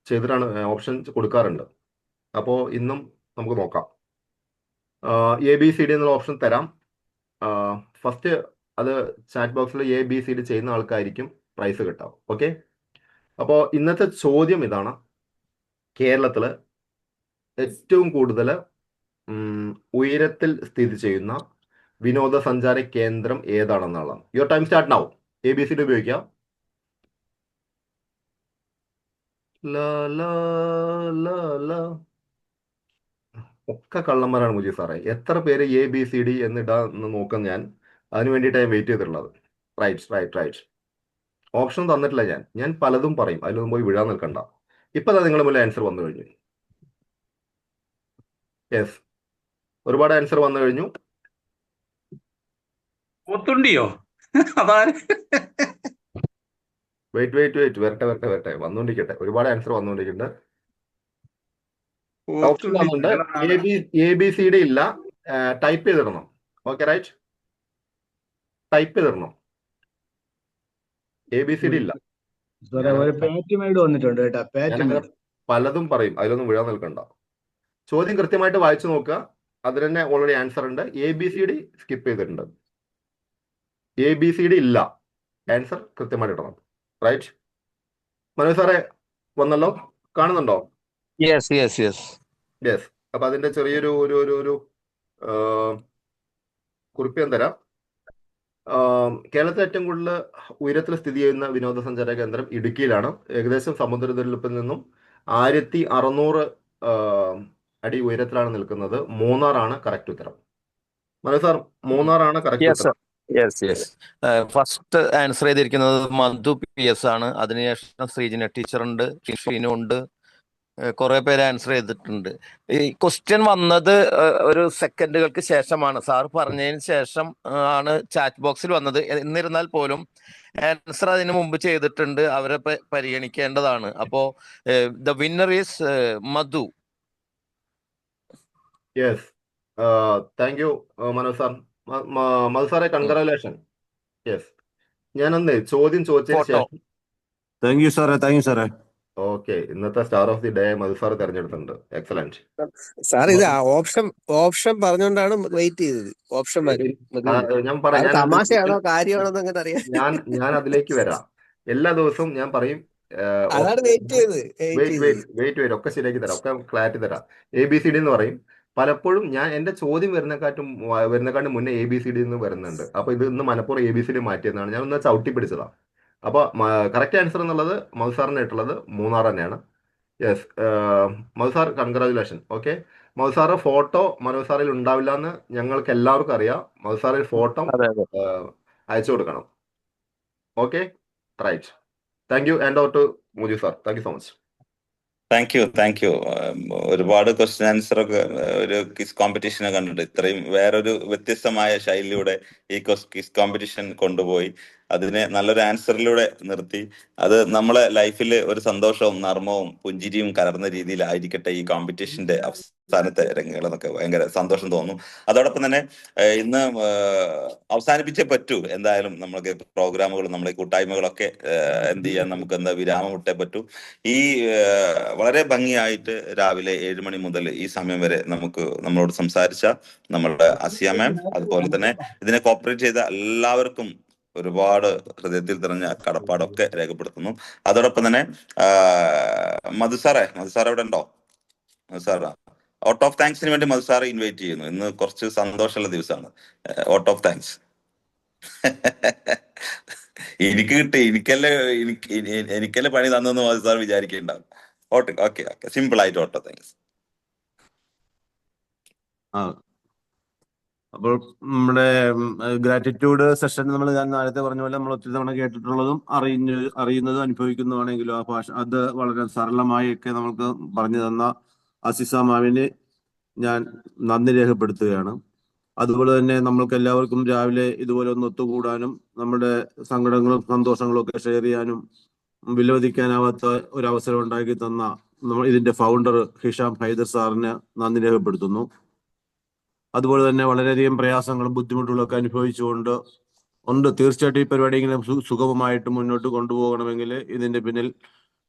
ചെയ്തിട്ടാണ് ഓപ്ഷൻ കൊടുക്കാറുണ്ട്. അപ്പോൾ ഇന്നും നമുക്ക് നോക്കാം. ABCD എന്നുള്ള ഓപ്ഷൻ തരാം. ഫസ്റ്റ് അത് ചാറ്റ് ബോക്സിൽ ABCD ചെയ്യുന്ന ആൾക്കായിരിക്കും പ്രൈസ് കിട്ടാം. ഓക്കെ, അപ്പോൾ ഇന്നത്തെ ചോദ്യം ഇതാണ്: കേരളത്തിൽ ഏറ്റവും കൂടുതൽ ഉയരത്തിൽ സ്ഥിതി ചെയ്യുന്ന വിനോദസഞ്ചാര കേന്ദ്രം ഏതാണെന്നുള്ളതാണ്. Your time start now. ABCD ഉപയോഗിക്കാം. ലാ ലാ ലാ ലാ. ഒക്കെ കള്ളന്മാരാണ് മുജീബ് സാറേ. എത്ര പേര് ABCD എന്നിടാന്ന് നോക്കാം ഞാൻ. അതിന് വേണ്ടിയിട്ടാണ് ഞാൻ വെയിറ്റ് ചെയ്തിട്ടുള്ളത്. റൈറ്റ്. ഓപ്ഷൻ തന്നിട്ടില്ല ഞാൻ പലതും പറയും, അതിലൊന്നും പോയി വിഴാൻ നിൽക്കണ്ട. ഇപ്പൊ നിങ്ങളുടെ മുന്നിൽ ആൻസർ വന്നു കഴിഞ്ഞു. യെസ്, ഒരുപാട് ആൻസർ വന്നു കഴിഞ്ഞു. പോത്തുണ്ടിയോ? അതാണ്. വെയിറ്റ് വരട്ടെ വന്നുകൊണ്ടിരിക്കട്ടെ. ഒരുപാട് ആൻസർ വന്നുകൊണ്ടിരിക്കുന്നുണ്ട്. ഓപ്ഷൻ പോത്തുണ്ടി വന്നിട്ടുണ്ട്. ABCD ഇല്ല, ടൈപ്പ് ചെയ്തിടണം. ഓക്കെ, റൈറ്റ്, ടൈപ്പ് ചെയ്തിടണം. ABCD ഇല്ല. ഒരു പാറ്റുമായിട്ട് വന്നിട്ടുണ്ട് കേട്ടോ. ഞാനങ്ങനെ പലതും പറയും, അതിലൊന്നും വിഴാൻ നിൽക്കണ്ട. ചോദ്യം കൃത്യമായിട്ട് വായിച്ചു നോക്കുക. അതിന് തന്നെ ഓൾറെഡി ആൻസർ ഉണ്ട്. ABCD സ്കിപ്പ് ചെയ്തിട്ടുണ്ട്. ABCD ഇല്ല, ആൻസർ കൃത്യമായിട്ട് ഇടണം. റൈറ്റ്, മനോജ് സാറേ വന്നല്ലോ, കാണുന്നുണ്ടോ? യെസ്. അപ്പൊ അതിന്റെ ചെറിയൊരു ഒരു കുറിപ്പ് ഞാൻ തരാം. കേരളത്തിൽ ഏറ്റവും കൂടുതൽ ഉയരത്തിൽ സ്ഥിതി ചെയ്യുന്ന വിനോദസഞ്ചാര കേന്ദ്രം ഇടുക്കിയിലാണ്. ഏകദേശം സമുദ്രനിരപ്പിൽ നിന്നും 1600 അടി ഉയരത്തിലാണ് നിൽക്കുന്നത്. മൂന്നാറാണ് കറക്റ്റ് ഉത്തരം. മനോജ് സാർ, മൂന്നാറാണ് കറക്റ്റ് ഉത്തരം. യെസ്. ഫസ്റ്റ് ആൻസർ ചെയ്തിരിക്കുന്നത് മധു PS ആണ്. അതിനുശേഷം ശ്രീജിന ടീച്ചറുണ്ട്, ഷിനു ഉണ്ട്, കുറെ പേര് ആൻസർ ചെയ്തിട്ടുണ്ട്. ഈ ക്വസ്റ്റ്യൻ വന്നത് ഒരു സെക്കൻഡുകൾക്ക് ശേഷമാണ്. സാർ പറഞ്ഞതിന് ശേഷം ആണ് ചാറ്റ് ബോക്സിൽ വന്നത്. എന്നിരുന്നാൽ പോലും ആൻസർ അതിന് മുമ്പ് ചെയ്തിട്ടുണ്ട്. അവരെ പരിഗണിക്കേണ്ടതാണ്. അപ്പോ the winner is Madhu. Yes, thank you Manoj sir. Madhu സാറെ, കൺഗ്രാജുലേഷൻ. യെസ്, ഞാനൊന്ന് ചോദ്യം ചോദിച്ചതിന് ശേഷം. താങ്ക് യു സാറേ. ഓക്കെ, ഇന്നത്തെ star of the day Madhu sir തെരഞ്ഞെടുത്തിട്ടുണ്ട്. Excellent sir. ഇത് ഓപ്ഷൻ പറഞ്ഞുകൊണ്ടാണ് വെയിറ്റ് ചെയ്തത്. ഓപ്ഷൻ ഞാൻ പറയാം. തമാശയാണോ കാര്യമാണോ അങ്ങനെ അറിയാം. ഞാൻ അതിലേക്ക് വരാം. എല്ലാ ദിവസവും ഞാൻ പറയും. അതാണ് വെയിറ്റ് വെയിറ്റ് ഒക്കെ ശരിയാക്കി തരാം, ഒക്കെ ക്ലാരിറ്റി തരാം. ABCD എന്ന് പറയും. പലപ്പോഴും ഞാൻ എന്റെ ചോദ്യം വരുന്നേക്കാട്ടും മുന്നേ ABCD എന്ന് വരുന്നുണ്ട്. അപ്പൊ ഇത് ഇന്ന് മനഃപൂർവ്വം ABCD മാറ്റിയതാണ്. ഞാൻ ഒന്ന് ചവിട്ടി പിടിച്ചതാണ്. അപ്പൊ കറക്റ്റ് ആൻസർ എന്നുള്ളത് മധു സാറിന് ആയിട്ടുള്ളത് മൂന്നാർ തന്നെയാണ്. യെസ്, മധു സാർ കൺഗ്രാജുലേഷൻ. ഓക്കെ, മധു സാറ് ഫോട്ടോ മനോജ് സാറിൽ ഉണ്ടാവില്ല എന്ന് ഞങ്ങൾക്ക് എല്ലാവർക്കും അറിയാം. മധു സാറിൽ ഫോട്ടോ അയച്ചു കൊടുക്കണം. Okay, right. Thank you. And over to Mujeeb sir. Thank you so much. Thank you. ഒരുപാട് ക്വസ്റ്റ്യൻ ആൻസർ ഒക്കെ ഒരു ക്വിസ് കോമ്പറ്റീഷനെ കണ്ടിട്ട് ഇത്രയും വേറൊരു വ്യത്യസ്തമായ ശൈലിയിലൂടെ ഈ ക്വിസ് കോമ്പറ്റീഷൻ കൊണ്ടുപോയി അതിനെ നല്ലൊരു ആൻസറിലൂടെ നിർത്തി. അത് നമ്മളെ ലൈഫിൽ ഒരു സന്തോഷവും നർമ്മവും പുഞ്ചിരിയും കലർന്ന രീതിയിലായിരിക്കട്ടെ ഈ കോമ്പറ്റീഷന്റെ അവസാനത്തെ രംഗങ്ങൾ എന്നൊക്കെ ഭയങ്കര സന്തോഷം തോന്നുന്നു. അതോടൊപ്പം തന്നെ ഇന്ന് അവസാനിപ്പിച്ചേ പറ്റൂ. എന്തായാലും നമ്മൾക്ക് പ്രോഗ്രാമുകളും നമ്മളെ കൂട്ടായ്മകളൊക്കെ എന്ത് ചെയ്യാൻ നമുക്ക് എന്താ വിരാമം ഇട്ടേ പറ്റൂ. ഈ വളരെ ഭംഗിയായിട്ട് രാവിലെ 7 മണി മുതൽ ഈ സമയം വരെ നമ്മളോട് സംസാരിച്ച നമ്മളുടെ അസിയ മാം, അതുപോലെ തന്നെ ഇതിനെ കോപ്പറേറ്റ് ചെയ്ത എല്ലാവർക്കും ഒരുപാട് ഹൃദയത്തിൽ തെരഞ്ഞ കടപ്പാടൊക്കെ രേഖപ്പെടുത്തുന്നു. അതോടൊപ്പം തന്നെ മധു സാർ ഇവിടെ ഉണ്ടോ? മധു സാർ ഔട്ട് ഓഫ് താങ്ക്സിന് വേണ്ടി മധു സാർ ഇൻവൈറ്റ് ചെയ്യുന്നു. ഇന്ന് കുറച്ച് സന്തോഷമുള്ള ദിവസമാണ്. ഔട്ട് ഓഫ് താങ്ക്സ് എനിക്ക് കിട്ടി, എനിക്കല്ലേ പണി തന്നെന്ന് മധു സാർ വിചാരിക്കുന്നുണ്ടാവും. ഓക്കെ, സിമ്പിൾ ആയിട്ട് ഔട്ട് ഓഫ് താങ്ക്സ്. അപ്പോൾ നമ്മുടെ ഗ്രാറ്റിറ്റ്യൂഡ് സെഷൻ ഞാൻ നേരത്തെ പറഞ്ഞ പോലെ നമ്മൾ ഒത്തിരി തവണ കേട്ടിട്ടുള്ളതും അറിയുന്നതും അനുഭവിക്കുന്നതാണെങ്കിലും ആ ഭാഷ അത് വളരെ സരളമായൊക്കെ നമുക്ക് പറഞ്ഞു തന്ന അസിസ മാമിന് ഞാൻ നന്ദി രേഖപ്പെടുത്തുകയാണ്. അതുപോലെ തന്നെ നമ്മൾക്ക് എല്ലാവർക്കും രാവിലെ ഇതുപോലെ ഒന്ന് ഒത്തുകൂടാനും നമ്മുടെ സങ്കടങ്ങളും സന്തോഷങ്ങളും ഒക്കെ ഷെയർ ചെയ്യാനും വിലമതിക്കാനാവാത്ത ഒരു അവസരം ഉണ്ടാക്കി തന്ന ഇതിന്റെ ഫൗണ്ടർ ഹിഷാം ഹൈദർ സാറിന് നന്ദി രേഖപ്പെടുത്തുന്നു. അതുപോലെ തന്നെ വളരെയധികം പ്രയാസങ്ങളും ബുദ്ധിമുട്ടുകളും ഒക്കെ അനുഭവിച്ചുകൊണ്ട് തീർച്ചയായിട്ടും ഈ പരിപാടി ഇങ്ങനെ സുഗമമായിട്ട് മുന്നോട്ട് കൊണ്ടുപോകണമെങ്കിൽ ഇതിന്റെ പിന്നിൽ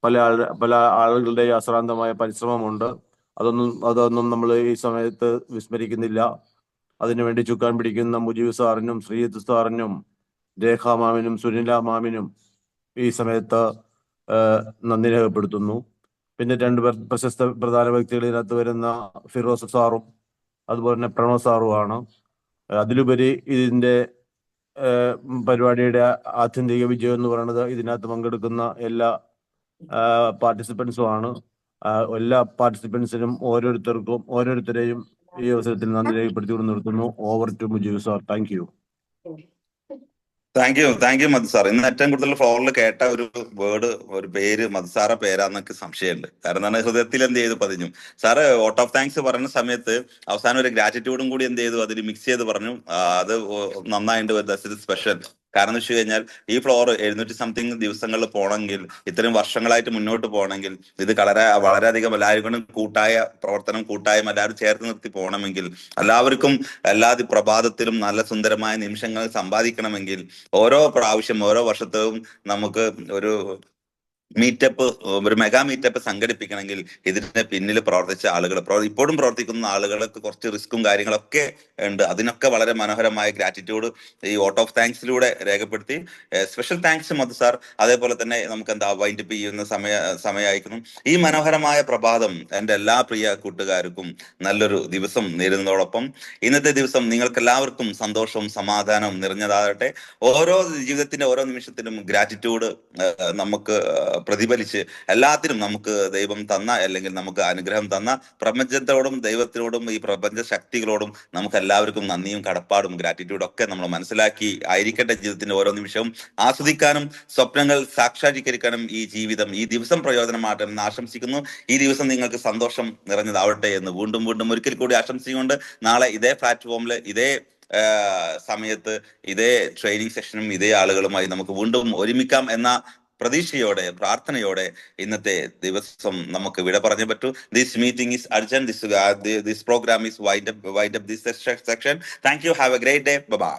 പല ആളുകളുടെ അശ്രാന്തമായ പരിശ്രമമുണ്ട്. അതൊന്നും നമ്മൾ ഈ സമയത്ത് വിസ്മരിക്കുന്നില്ല. അതിനുവേണ്ടി ചുക്കാൻ പിടിക്കുന്ന മുജീബ് സാറിനും ശ്രീജിത്ത് സാറിനും രേഖ മാമിനും സുനില മാമിനും ഈ സമയത്ത് നന്ദി രേഖപ്പെടുത്തുന്നു. പിന്നെ രണ്ടുപേർ പ്രശസ്ത പ്രധാന വ്യക്തികൾ ഇതിനകത്ത് വരുന്ന ഫിറോസ് സാറും അതുപോലെ തന്നെ പ്രണവ് സാറുമാണ്. അതിലുപരി ഇതിൻ്റെ പരിപാടിയുടെ ആത്യന്തിക വിജയം എന്ന് പറയുന്നത് ഇതിനകത്ത് പങ്കെടുക്കുന്ന എല്ലാ പാർട്ടിസിപ്പൻസും ആണ്. എല്ലാ പാർട്ടിസിപ്പൻസിനും ഓരോരുത്തരെയും ഈ അവസരത്തിൽ നന്ദി രേഖപ്പെടുത്തിക്കൊണ്ട് നിർത്തുന്നു. Over to Mujeeb sir. Thank you. Thank you Madhu sir. ഇന്ന് ഏറ്റവും കൂടുതൽ ഫ്ലോറിൽ കേട്ട ഒരു വേർഡ്, ഒരു പേര് മധുസാറ പേരാന്നൊക്കെ സംശയമുണ്ട്. കാരണം എന്താണ്, ഹൃദയത്തിൽ എന്ത് ചെയ്തു പതിഞ്ഞു. സാറ് വോട്ട് ഓഫ് താങ്ക്സ് പറയുന്ന സമയത്ത് അവസാനം ഒരു ഗ്രാറ്റിറ്റ്യൂഡും കൂടി എന്ത് ചെയ്തു അതിൽ മിക്സ് ചെയ്ത് പറഞ്ഞു. അത് നന്നായിട്ട് സ്പെഷ്യൽ. കാരണം എന്ന് വെച്ച് കഴിഞ്ഞാൽ ഈ ഫ്ലോർ 700 സംതിങ് ദിവസങ്ങളിൽ പോകണമെങ്കിൽ, ഇത്രയും വർഷങ്ങളായിട്ട് മുന്നോട്ട് പോകണമെങ്കിൽ, ഇത് വളരെയധികം എല്ലാവരും കൂട്ടായ പ്രവർത്തനം, കൂട്ടായ്മ എല്ലാവരും ചേർത്ത് നിർത്തി പോകണമെങ്കിൽ, എല്ലാവർക്കും എല്ലാ പ്രഭാതത്തിലും നല്ല സുന്ദരമായ നിമിഷങ്ങൾ സമ്പാദിക്കണമെങ്കിൽ, ഓരോ പ്രാവശ്യം ഓരോ വർഷത്തും നമുക്ക് ഒരു മെഗാ മീറ്റപ്പ് സംഘടിപ്പിക്കണമെങ്കിൽ ഇതിന്റെ പിന്നിൽ പ്രവർത്തിച്ച ആളുകൾ, ഇപ്പോഴും പ്രവർത്തിക്കുന്ന ആളുകൾക്ക് കുറച്ച് റിസ്ക്കും കാര്യങ്ങളൊക്കെ ഉണ്ട്. അതിനൊക്കെ വളരെ മനോഹരമായ ഗ്രാറ്റിറ്റ്യൂഡ് ഈ വോട്ട് ഓഫ് താങ്ക്സിലൂടെ രേഖപ്പെടുത്തി. സ്പെഷ്യൽ താങ്ക്സ് മധു സാർ. അതേപോലെ തന്നെ നമുക്ക് വൈൻഡപ്പ് ചെയ്യുന്ന സമയമായിരിക്കുന്നു. ഈ മനോഹരമായ പ്രഭാതം എൻ്റെ എല്ലാ പ്രിയ കൂട്ടുകാർക്കും നല്ലൊരു ദിവസം നേരുന്നതോടൊപ്പം ഇന്നത്തെ ദിവസം നിങ്ങൾക്ക് എല്ലാവർക്കും സന്തോഷവും സമാധാനവും നിറഞ്ഞതാകട്ടെ. ഓരോ ജീവിതത്തിന്റെ ഓരോ നിമിഷത്തിലും ഗ്രാറ്റിറ്റ്യൂഡ് നമുക്ക് പ്രതിഫലിച്ച് എല്ലാത്തിനും നമുക്ക് ദൈവം തന്ന, അല്ലെങ്കിൽ നമുക്ക് അനുഗ്രഹം തന്ന പ്രപഞ്ചത്തോടും ദൈവത്തിനോടും ഈ പ്രപഞ്ച ശക്തികളോടും നമുക്ക് എല്ലാവർക്കും നന്ദിയും കടപ്പാടും ഗ്രാറ്റിറ്റ്യൂഡും ഒക്കെ നമ്മൾ മനസ്സിലാക്കി ആയിരിക്കട്ടെ ജീവിതത്തിന്റെ ഓരോ നിമിഷവും ആസ്വദിക്കാനും സ്വപ്നങ്ങൾ സാക്ഷാത്കരിക്കാനും ഈ ജീവിതം, ഈ ദിവസം പ്രയോജനമാകട്ടെ എന്ന് ആശംസിക്കുന്നു. ഈ ദിവസം നിങ്ങൾക്ക് സന്തോഷം നിറഞ്ഞതാവട്ടെ എന്ന് വീണ്ടും ഒരിക്കൽ കൂടി ആശംസിച്ചുകൊണ്ട് നാളെ ഇതേ പ്ലാറ്റ്ഫോമിൽ ഇതേ സമയത്ത് ഇതേ ട്രെയിനിങ് സെഷനും ഇതേ ആളുകളുമായി നമുക്ക് വീണ്ടും ഒരുമിക്കാം എന്ന പ്രതീക്ഷയോടെ പ്രാർത്ഥനയോടെ ഇന്നത്തെ ദിവസം നമുക്ക് വിട പറഞ്ഞേ പറ്റൂ. This meeting is urgent. This program is wind up this section. Thank you. Have a great day. By.